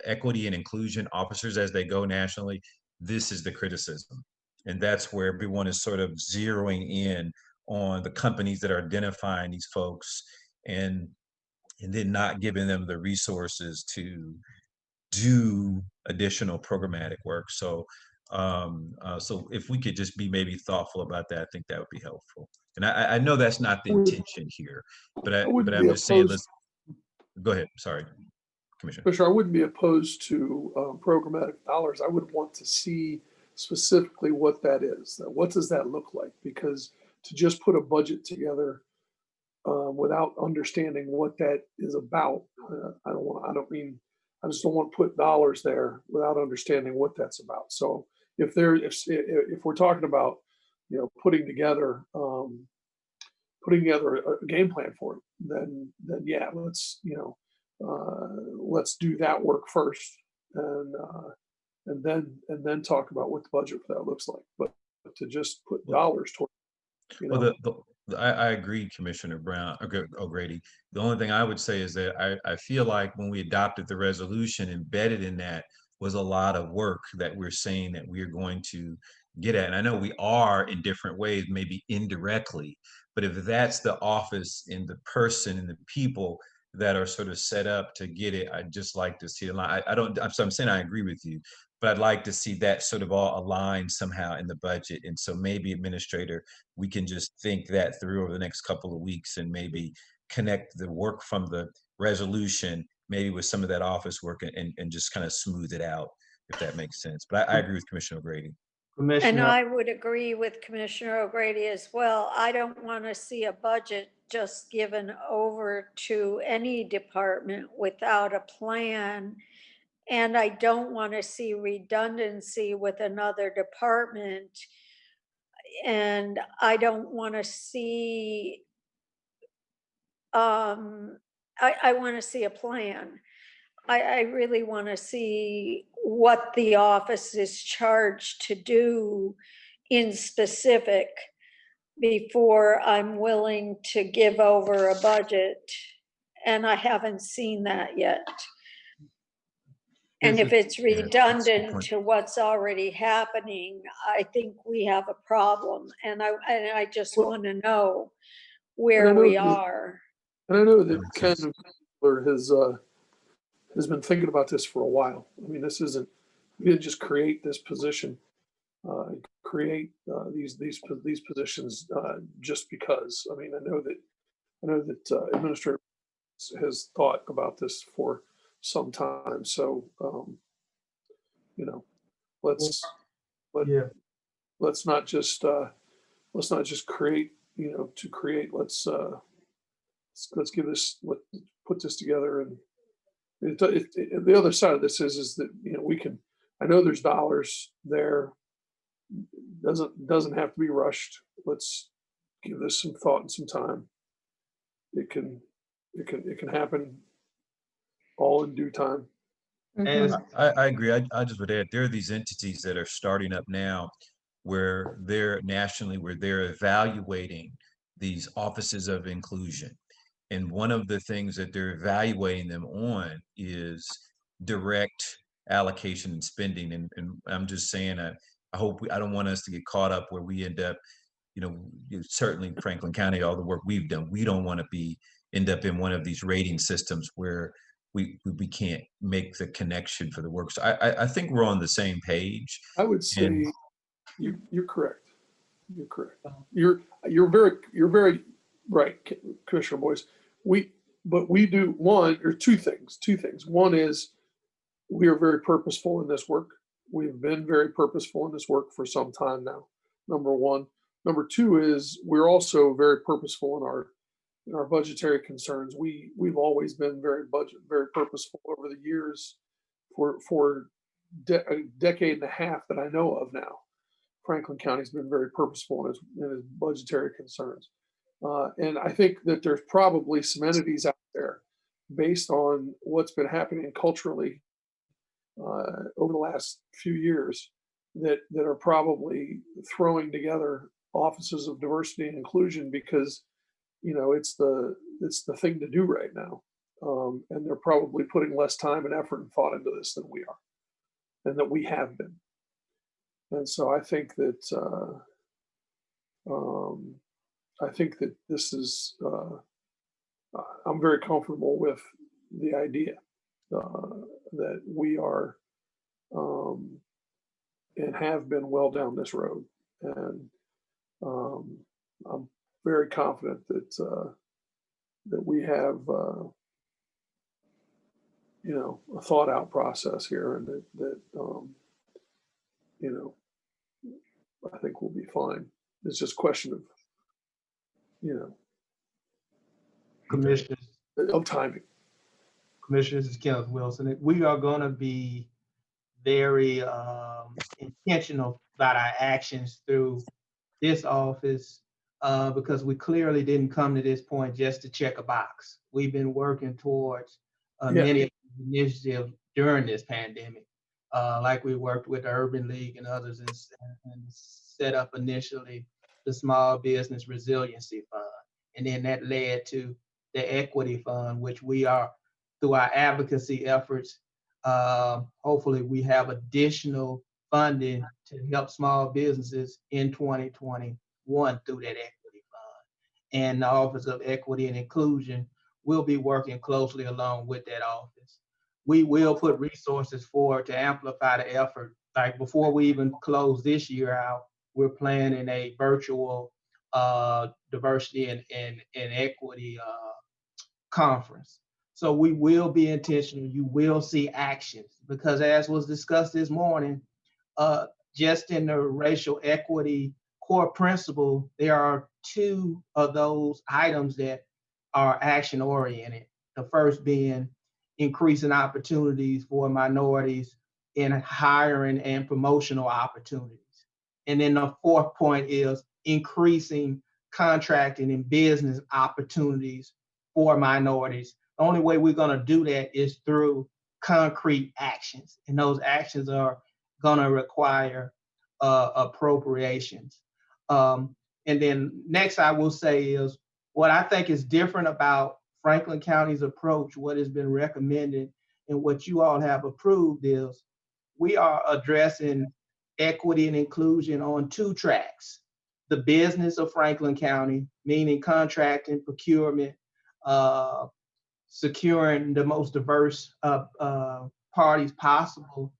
equity and inclusion officers as they go nationally, this is the criticism. And that's where everyone is sort of zeroing in on the companies that are identifying these folks and then not giving them the resources to do additional programmatic work. So so if we could just be maybe thoughtful about that, I think that would be helpful. And I know that's not the intention here, but I'm just saying, let's go ahead. Sorry, Commissioner. For sure, I wouldn't be opposed to programmatic dollars. I would want to see specifically what that is. What does that look like? Because to just put a budget together without understanding what that is about, I just don't want to put dollars there without understanding what that's about. So if we're talking about, putting together a game plan for it, then yeah, let's do that work first, and then talk about what the budget for that looks like. But to just put dollars toward, Well, I agree, Commissioner O'Grady. The only thing I would say is that I feel like when we adopted the resolution, embedded in that was a lot of work that we're saying that we're going to get at. And I know we are in different ways, maybe indirectly, but if that's the office and the person and the people that are sort of set up to get it, I'd just like to see it. I'm saying I agree with you, but I'd like to see that sort of all aligned somehow in the budget. And so maybe, Administrator, we can just think that through over the next couple of weeks and maybe connect the work from the resolution maybe with some of that office work and just kind of smooth it out, if that makes sense. But I agree with Commissioner O'Grady. And I would agree with Commissioner O'Grady as well. I don't want to see a budget just given over to any department without a plan. And I don't want to see redundancy with another department. And I don't want to see, I want to see a plan. I really want to see what the office is charged to do in specific before I'm willing to give over a budget and I haven't seen that yet. And This if is- it's Yeah, that's a good redundant point. to what's already happening, I think we have a problem. And I just want to know where know we that- are. And I know That that makes Ken sense. has been thinking about this for a while. I mean, we didn't just create this position, create these positions just because. I mean, I know that Administrator has thought about this for some time. So, you know, let's Yeah, let's not just create, to create. Let's give this, put this together. And the other side of this is that, we can, I know there's dollars there. Doesn't have to be rushed. Let's give this some thought and some time. It can happen all in due time. as I agree. I just would add, there are these entities that are starting up now where they're nationally, where they're evaluating these offices of inclusion. And one of the things that they're evaluating them on is direct allocation and spending. And I'm just saying, I hope I don't want us to get caught up where we end up, certainly Franklin County, all the work we've done, we don't want to end up in one of these rating systems where we can't make the connection for the work. So I think we're on the same page. I would say And- you're correct. You're correct. You're very right, Commissioner Boyce. But we do one or two things. One is we are very purposeful in this work. We've been very purposeful in this work for some time now. Number one. Number two is we're also very purposeful in our budgetary concerns. We've always been very purposeful over the years for a decade and a half that I know of now. Franklin County's been very purposeful in his budgetary concerns. And I think that there's probably some entities out there based on what's been happening culturally over the last few years that are probably throwing together offices of diversity and inclusion because, it's the thing to do right now. And they're probably putting less time and effort and thought into this than we are, and that we have been. And so I think that this is, I'm very comfortable with the idea that we are and have been well down this road. And I'm very confident that we have, a thought out process here, and that I think we'll be fine. It's just a question of, Commissioners, of timing. Commissioners, this is Kenneth Wilson. We are going to be very intentional about our actions through this office because we clearly didn't come to this point just to check a box. We've been working towards many initiatives during this pandemic, like we worked with the Urban League and others and set up initially the Small Business Resiliency Fund. And then that led to the Equity Fund, which we are, through our advocacy efforts, hopefully we have additional funding to help small businesses in 2021 through that Equity Fund. And the Office of Equity and Inclusion will be working closely along with that office. We will put resources forward to amplify the effort. Like before we even close this year out, we're planning a virtual diversity and equity conference. So we will be intentional. You will see actions because, as was discussed this morning, just in the racial equity core principle, there are two of those items that are action oriented. The first being increasing opportunities for minorities in hiring and promotional opportunities. And then the fourth point is increasing contracting and business opportunities for minorities. The only way we're going to do that is through concrete actions. And those actions are going to require appropriations. And then next I will say is what I think is different about Franklin County's approach, what has been recommended and what you all have approved is we are addressing equity and inclusion on 2 tracks. The business of Franklin County, meaning contracting, procurement, securing the most diverse parties possible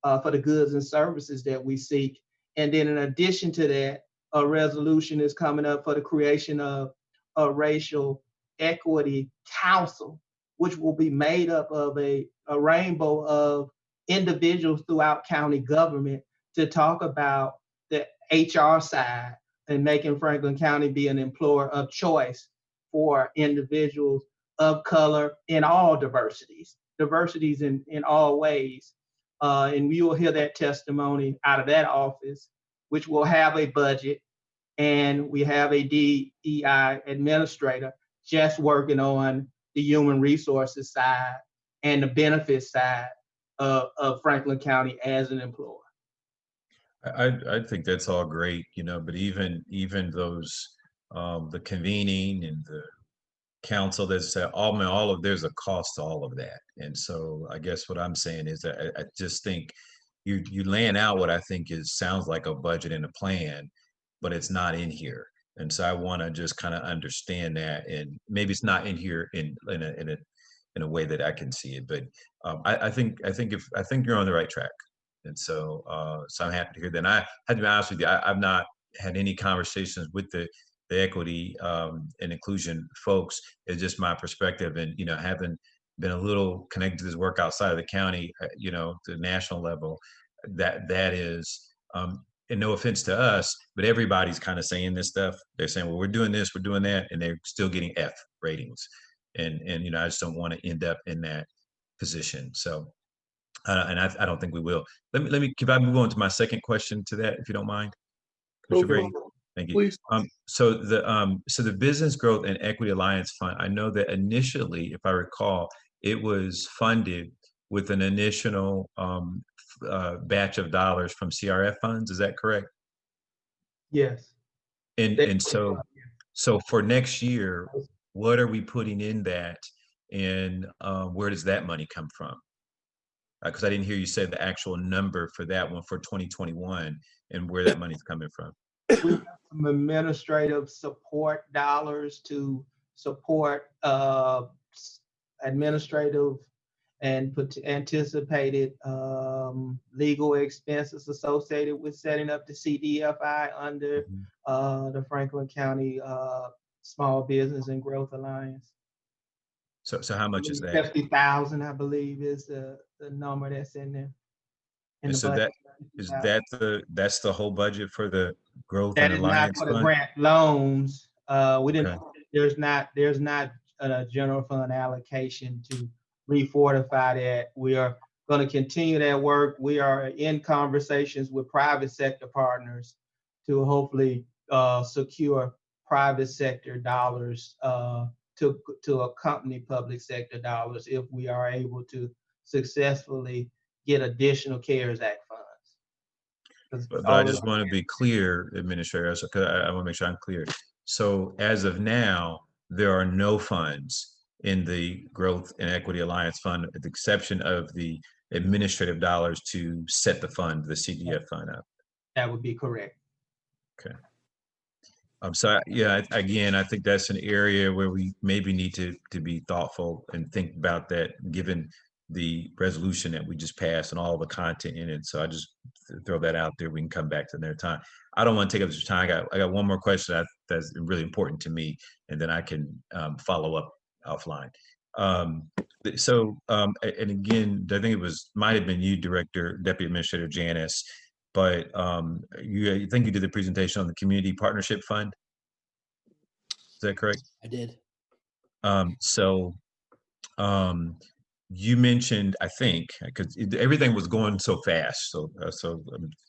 for the goods and services that we seek. And then in addition to that, a resolution is coming up for the creation of a racial equity council, which will be made up of a rainbow of individuals throughout county government to talk about the HR side and making Franklin County be an employer of choice for individuals of color in all diversities in all ways. And we will hear that testimony out of that office, which will have a budget, and we have a DEI administrator just working on the human resources side and the benefits side of Franklin County as an employer. I think that's all great, but even those, the convening and the council, there's all of, there's a cost to all of that. And so I guess what I'm saying is that I just think you laying out what I think sounds like a budget and a plan, but it's not in here. And so I want to just kind of understand that, and maybe it's not in here in a way that I can see it. But I think you're on the right track. And so I'm happy to hear that. And I had to be honest with you, I've not had any conversations with the equity and inclusion folks. It's just my perspective, and having been a little connected to this work outside of the county, to the national level, that is, and no offense to us, but everybody's kind of saying this stuff. They're saying, well, we're doing this, we're doing that, and they're still getting F ratings. And I just don't want to end up in that position. So, and I don't think we will. Let me, can I move on to my second question to that, if you don't mind, Mr. Brady? Thank you. Please. So the Business Growth and Equity Alliance Fund, I know that initially, if I recall, it was funded with an initial batch of dollars from CRF funds. Is that correct? Yes. And so for next year, what are we putting in that, and where does that money come from? Because I didn't hear you say the actual number for that one for 2021 and where that money's coming from. We have some administrative support dollars to support administrative and anticipated legal expenses associated with setting up the CDFI under the Franklin County Small Business and Growth Alliance. So how much is that? 50,000, I believe, is the number that's in there. And so that's the whole budget for the Growth that and is Alliance not for the Fund? grant loans. We didn't. Okay. There's not a general fund allocation to refortify that. We are going to continue that work. We are in conversations with private sector partners to hopefully secure private sector dollars to accompany public sector dollars if we are able to successfully get additional CARES Act funds. But I just want to be clear, Administrator, because I want to make sure I'm clear. So as of now, there are no funds in the Growth and Equity Alliance Fund, with the exception of the administrative dollars to set the fund, the CDF fund up. That would be correct. Okay. So yeah, again, I think that's an area where we maybe need to be thoughtful and think about that, given the resolution that we just passed and all the content in it. So I just throw that out there. We can come back to another time. I don't want to take up your time. I got one more question that's really important to me, and then I can follow up offline. And again, I think might have been you, Deputy Administrator Janice, but I think you did the presentation on the Community Partnership Fund. Is that correct? I did. You mentioned, I think, because everything was going so fast. So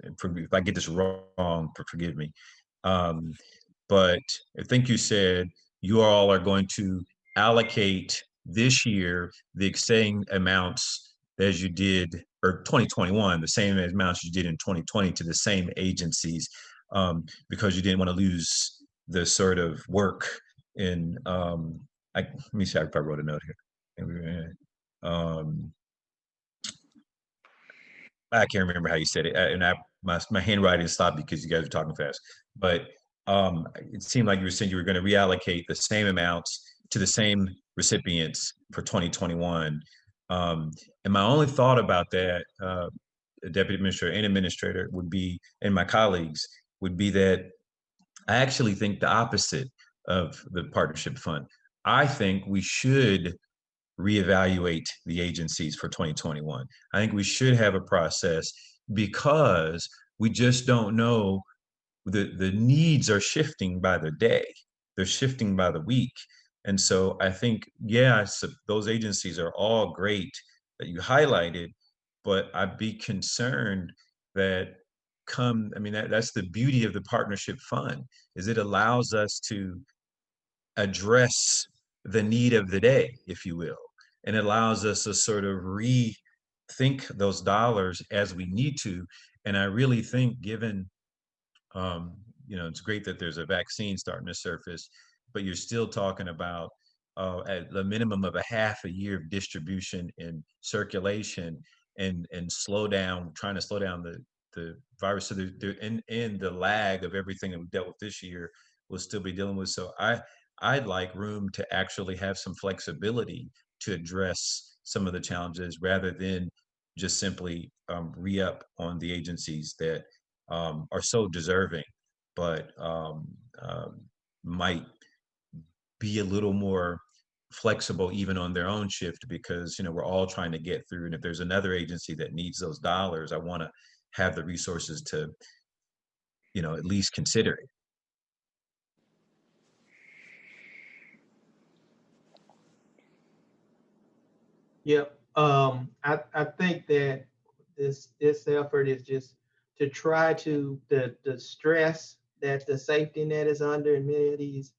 if I get this wrong, forgive me. But I think you said you all are going to allocate this year the same amounts as you did, or 2021, the same amounts you did in 2020 to the same agencies, because you didn't want to lose the sort of work in let me see if I wrote a note here. I can't remember how you said it, and my handwriting stopped because you guys were talking fast. But it seemed like you were saying you were going to reallocate the same amounts to the same recipients for 2021. And my only thought about that, Deputy Administrator and Administrator, would be, and my colleagues, would be that I actually think the opposite of the partnership fund. I think we should reevaluate the agencies for 2021. I think we should have a process because we just don't know. The needs are shifting by the day. They're shifting by the week. And so I think, yeah, those agencies are all great that you highlighted, but I'd be concerned that that's the beauty of the partnership fund, is it allows us to address the need of the day, if you will. And it allows us to sort of rethink those dollars as we need to. And I really think, given, it's great that there's a vaccine starting to surface, but you're still talking about at the minimum of a half a year of distribution and circulation, and trying to slow down the virus. So in the lag of everything that we dealt with this year, we'll still be dealing with. So I'd like room to actually have some flexibility to address some of the challenges rather than just simply re-up on the agencies that are so deserving, but might be a little more flexible even on their own shift, because we're all trying to get through. And if there's another agency that needs those dollars, I want to have the resources to at least consider it. Yep. I think that this effort is just to try to the stress that the safety net is under, and many of these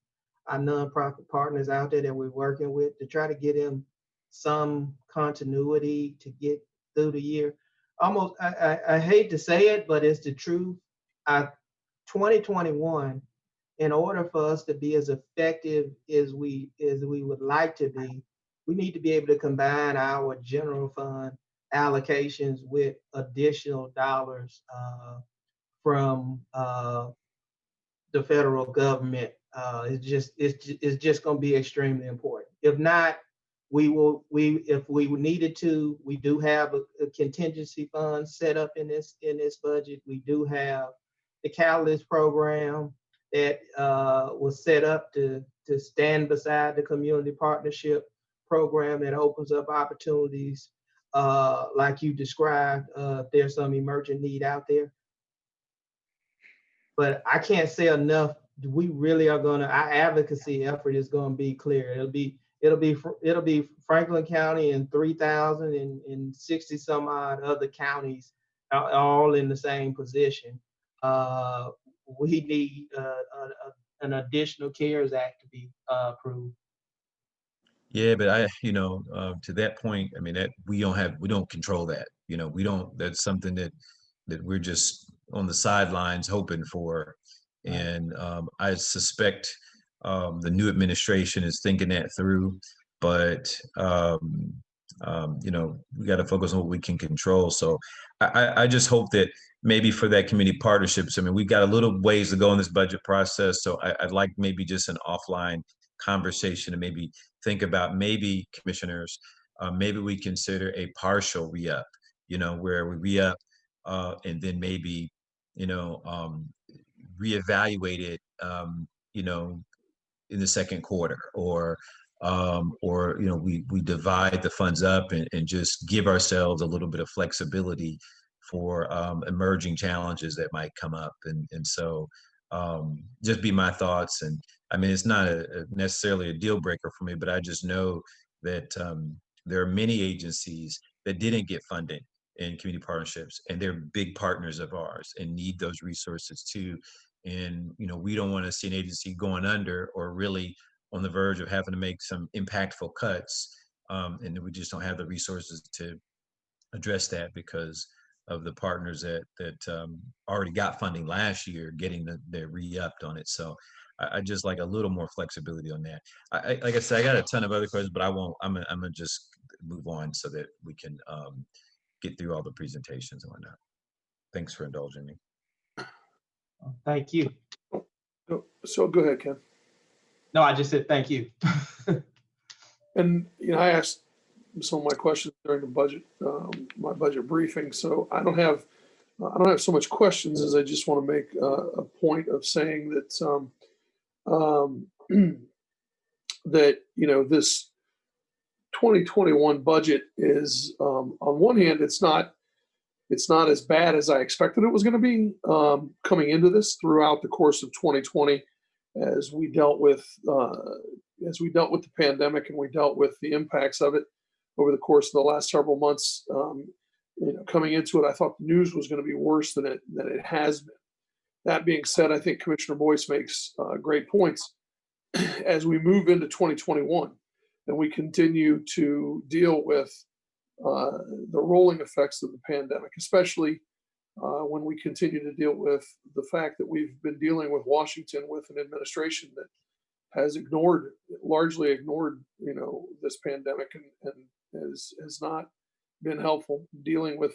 our nonprofit partners out there that we're working with, to try to get them some continuity to get through the year. Almost, I hate to say it, but it's the truth. 2021, in order for us to be as effective as we would like to be, we need to be able to combine our general fund allocations with additional dollars from the federal government. It's just going to be extremely important. If not, if we needed to, we do have a contingency fund set up in this budget. We do have the Catalyst program that was set up to stand beside the community partnership program that opens up opportunities like you described, if there's some emergent need out there. But I can't say enough. We really are our advocacy effort is going to be clear. It'll be Franklin County and 3,060 some odd other counties, all in the same position. We need an additional CARES Act to be approved. Yeah, but to that point, that we don't control that. That's something that we're just on the sidelines hoping for. And I suspect the new administration is thinking that through, but we got to focus on what we can control. So I just hope that maybe for that community partnerships, we've got a little ways to go in this budget process. So I'd like maybe just an offline conversation, and maybe think about, maybe commissioners, maybe we consider a partial re-up, where we re-up and then maybe, reevaluate it, in the second quarter, or we divide the funds up and just give ourselves a little bit of flexibility for emerging challenges that might come up. And so just be my thoughts. And it's not necessarily a deal breaker for me, but I just know that there are many agencies that didn't get funded in community partnerships, and they're big partners of ours and need those resources too. And we don't want to see an agency going under or really on the verge of having to make some impactful cuts, and we just don't have the resources to address that because of the partners that already got funding last year getting their re-upped on it. So I just like a little more flexibility on that. Like I said, I got a ton of other questions, but I won't. I'm gonna just move on so that we can get through all the presentations and whatnot. Thanks for indulging me. Thank you. So go ahead, Ken. No, I just said thank you. And, I asked some of my questions during the budget, my budget briefing. So I don't have so much questions as I just want to make a point of saying that, that, this 2021 budget is, on one hand, it's not as bad as I expected it was going to be coming into this throughout the course of 2020, as we dealt with the pandemic and we dealt with the impacts of it over the course of the last several months. Coming into it, I thought the news was going to be worse than it has been. That being said, I think Commissioner Boyce makes great points as we move into 2021 and we continue to deal with the rolling effects of the pandemic, especially when we continue to deal with the fact that we've been dealing with Washington with an administration that has largely ignored, this pandemic and has not been helpful dealing with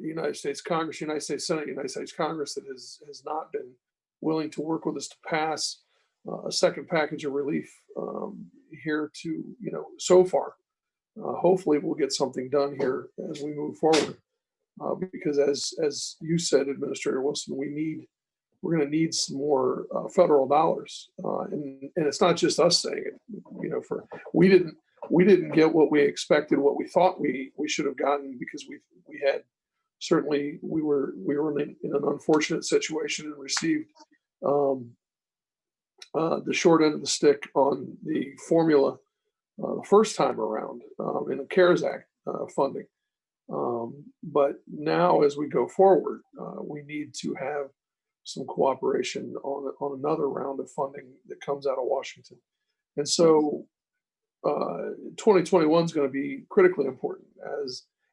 United States Congress, United States Senate, United States Congress that has not been willing to work with us to pass a second package of relief here to, so far. Hopefully we'll get something done here as we move forward. Because as you said, Administrator Wilson, we're going to need some more federal dollars, and it's not just us saying it. We didn't get what we expected, what we thought we should have gotten, because we were in an unfortunate situation and received the short end of the stick on the formula the first time around in the CARES Act funding. But now, as we go forward, we need to have some cooperation on another round of funding that comes out of Washington. And so 2021 is going to be critically important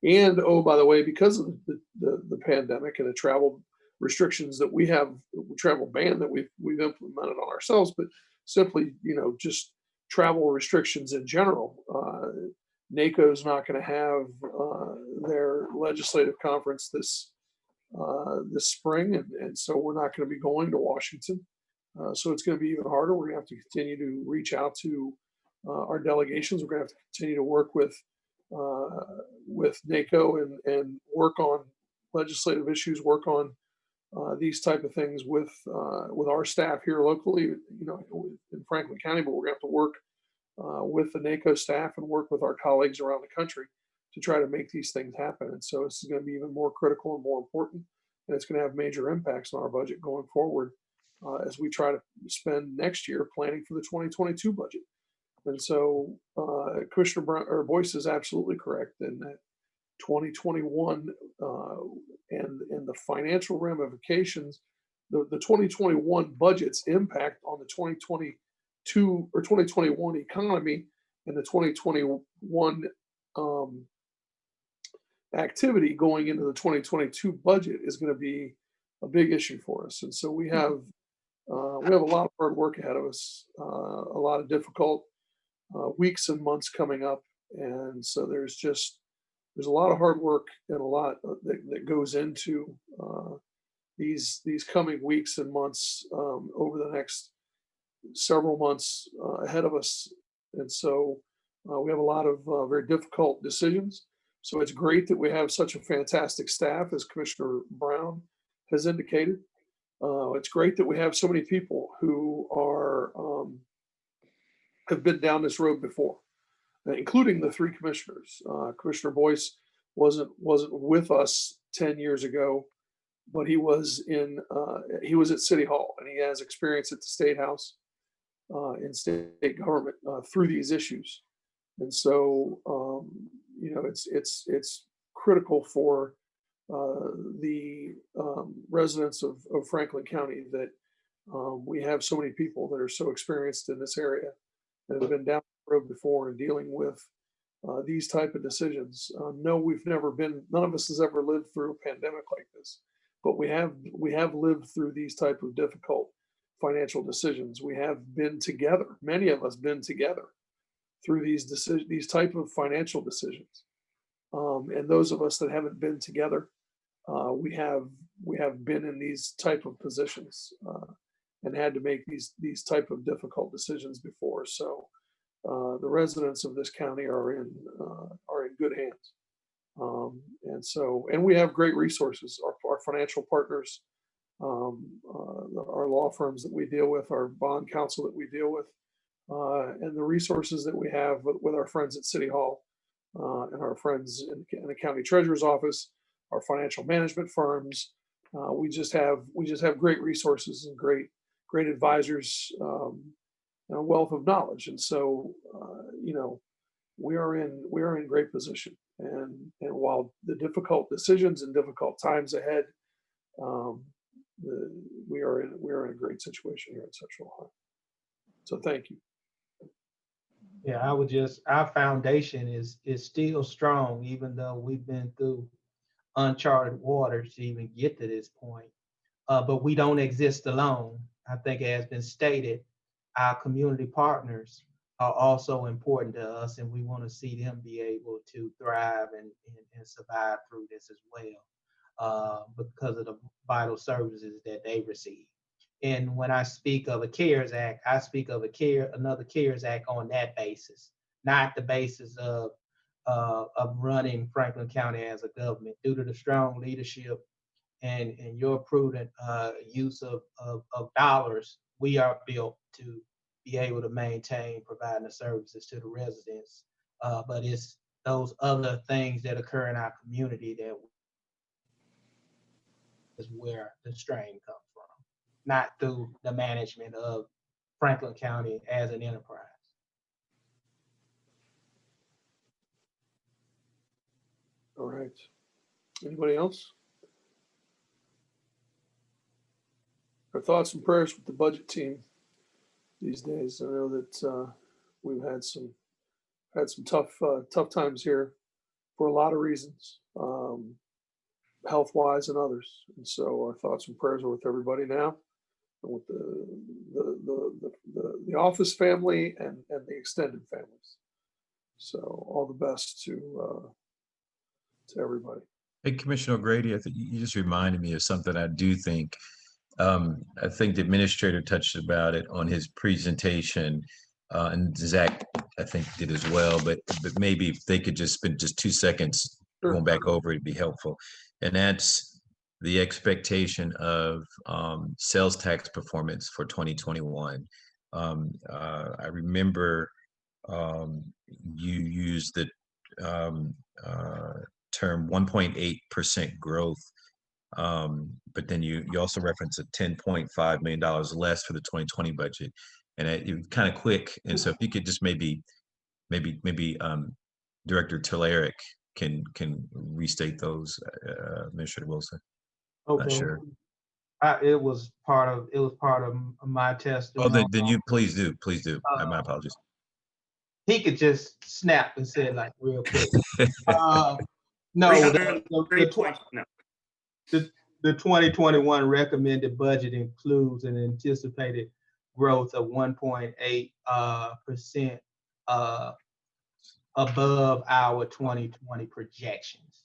by the way, because of the pandemic and the travel restrictions that we have, travel ban that we've implemented on ourselves, but simply, just travel restrictions in general. NACO is not going to have their legislative conference this spring, and so we're not going to be going to Washington. So it's going to be even harder. We're going to have to continue to reach out to our delegations. We're going to have to continue to work with NACO and work on legislative issues, work on these type of things with our staff here locally, in Franklin County. But we're going to have to work with the NACO staff and work with our colleagues around the country to try to make these things happen. And so this is going to be even more critical and more important, and it's going to have major impacts on our budget going forward as we try to spend next year planning for the 2022 budget. And so Commissioner Boyce is absolutely correct in that 2021 and the financial ramifications, the 2021 budget's impact on the 2022 or 2021 economy and the 2021 activity going into the 2022 budget is going to be a big issue for us. And so we have a lot of hard work ahead of us, a lot of difficult weeks and months coming up. And so there's a lot of hard work and a lot that goes into these coming weeks and months over the next several months ahead of us. And so we have a lot of very difficult decisions. So it's great that we have such a fantastic staff, as Commissioner Brown has indicated. It's great that we have so many people who have been down this road before, including the three commissioners. Commissioner Boyce wasn't with us 10 years ago, but he was at City Hall, and he has experience at the State House in state government through these issues. And so it's critical for the residents of Franklin County that we have so many people that are so experienced in this area and have been down the road before and dealing with these type of decisions. No, none of us has ever lived through a pandemic like this. but we have lived through these type of difficult financial decisions. We have been together, many of us been together through these type of financial decisions. And those of us that haven't been together, we have been in these type of positions and had to make these type of difficult decisions before. So the residents of this county are in good hands. And we have great resources. Our financial partners, our law firms that we deal with, our bond counsel that we deal with, and the resources that we have with our friends at City Hall and our friends in the county treasurer's office, our financial management firms. We just have great resources and great advisors and a wealth of knowledge. And so, we are in great position. And while the difficult decisions and difficult times ahead, we are in a great situation here in Central Ohio. So thank you. Yeah, our foundation is still strong, even though we've been through uncharted waters to even get to this point. But we don't exist alone. I think it has been stated, our community partners are also important to us, and we want to see them be able to thrive and survive through this as well, because of the vital services that they receive. And when I speak of a CARES Act, I speak of another CARES Act on that basis, not the basis of running Franklin County as a government. Due to the strong leadership and your prudent use of dollars, we are built to be able to maintain providing the services to the residents. But it's those other things that occur in our community that is where the strain comes from, not through the management of Franklin County as an enterprise. All right. Anybody else? Our thoughts and prayers with the budget team these days. I know that we've had some tough times here for a lot of reasons, health-wise and others. And so our thoughts and prayers are with everybody now, and with the office family and the extended families. So all the best to everybody. Hey, Commissioner O'Grady, I think you just reminded me of something I do think. I think the administrator touched about it on his presentation, and Zach, I think, did as well. But maybe if they could just spend just 2 seconds going back over, it'd be helpful. And that's the expectation of sales tax performance for 2021. I remember you used the term 1.8% growth. But then you also reference a $10.5 million less for the 2020 budget, and it was kind of quick. And so if you could just maybe Director Tillerick can restate those, Administrator Wilson. Okay. Not sure. It was part of my testimony. Oh, then you please do. My apologies. He could just snap and say it like real quick. No, the 2021 recommended budget includes an anticipated growth of 1.8% above our 2020 projections.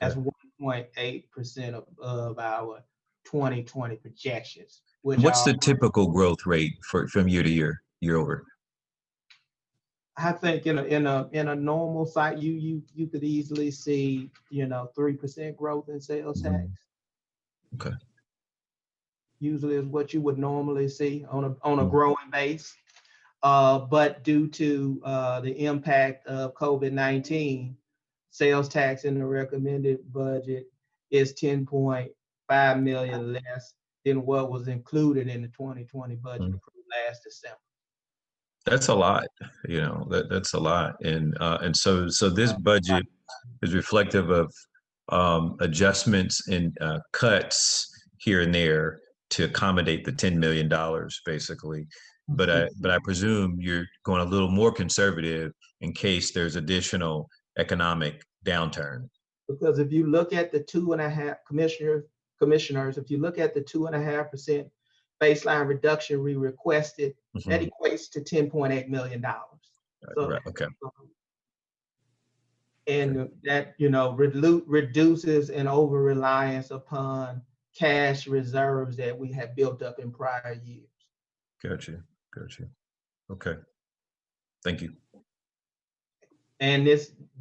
That's 1.8% above our 2020 projections. What's the typical growth rate from year to year over? I think in a normal site, you could easily see 3% growth in sales tax. Okay. Usually is what you would normally see on a growing base. But due to the impact of COVID-19, sales tax in the recommended budget is $10.5 million less than what was included in the 2020 budget approved last December. That's a lot, that's a lot. And so this budget is reflective of adjustments and cuts here and there to accommodate the $10 million, basically. But I presume you're going a little more conservative in case there's additional economic downturn. Because if you look at the 2.5, Commissioner commissioners, if you look at the 2.5% baseline reduction we requested, that equates to $10.8 million. So, Right, okay. and that, reduces an over reliance upon cash reserves that we had built up in prior years. Gotcha. Okay. Thank you. And the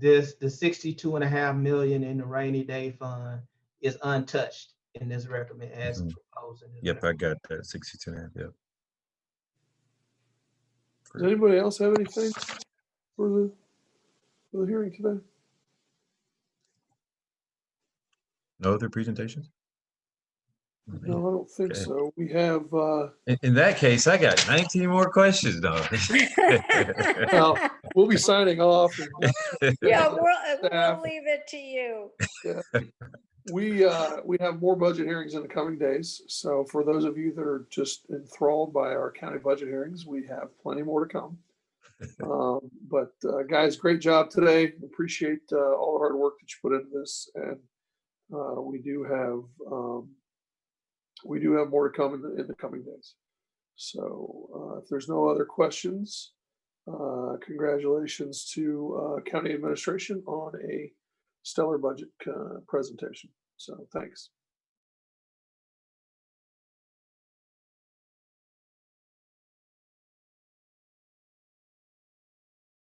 62.5 million in the rainy day fund is untouched in this recommend as proposed. In this Yep, I got that 62.5. Yep. Does anybody else have anything for the hearing today? No other presentations? No, I don't think Okay. so. We have, In that case, I got 19 more questions, though. well, we'll be signing off. And, Yeah, staff. we'll leave it to you. Yeah. We have more budget hearings in the coming days. So for those of you that are just enthralled by our county budget hearings, we have plenty more to come. But guys, great job today. Appreciate all the hard work that you put into this, and we do have more to come in the coming days. So if there's no other questions, congratulations to county administration on a stellar budget presentation. So thanks.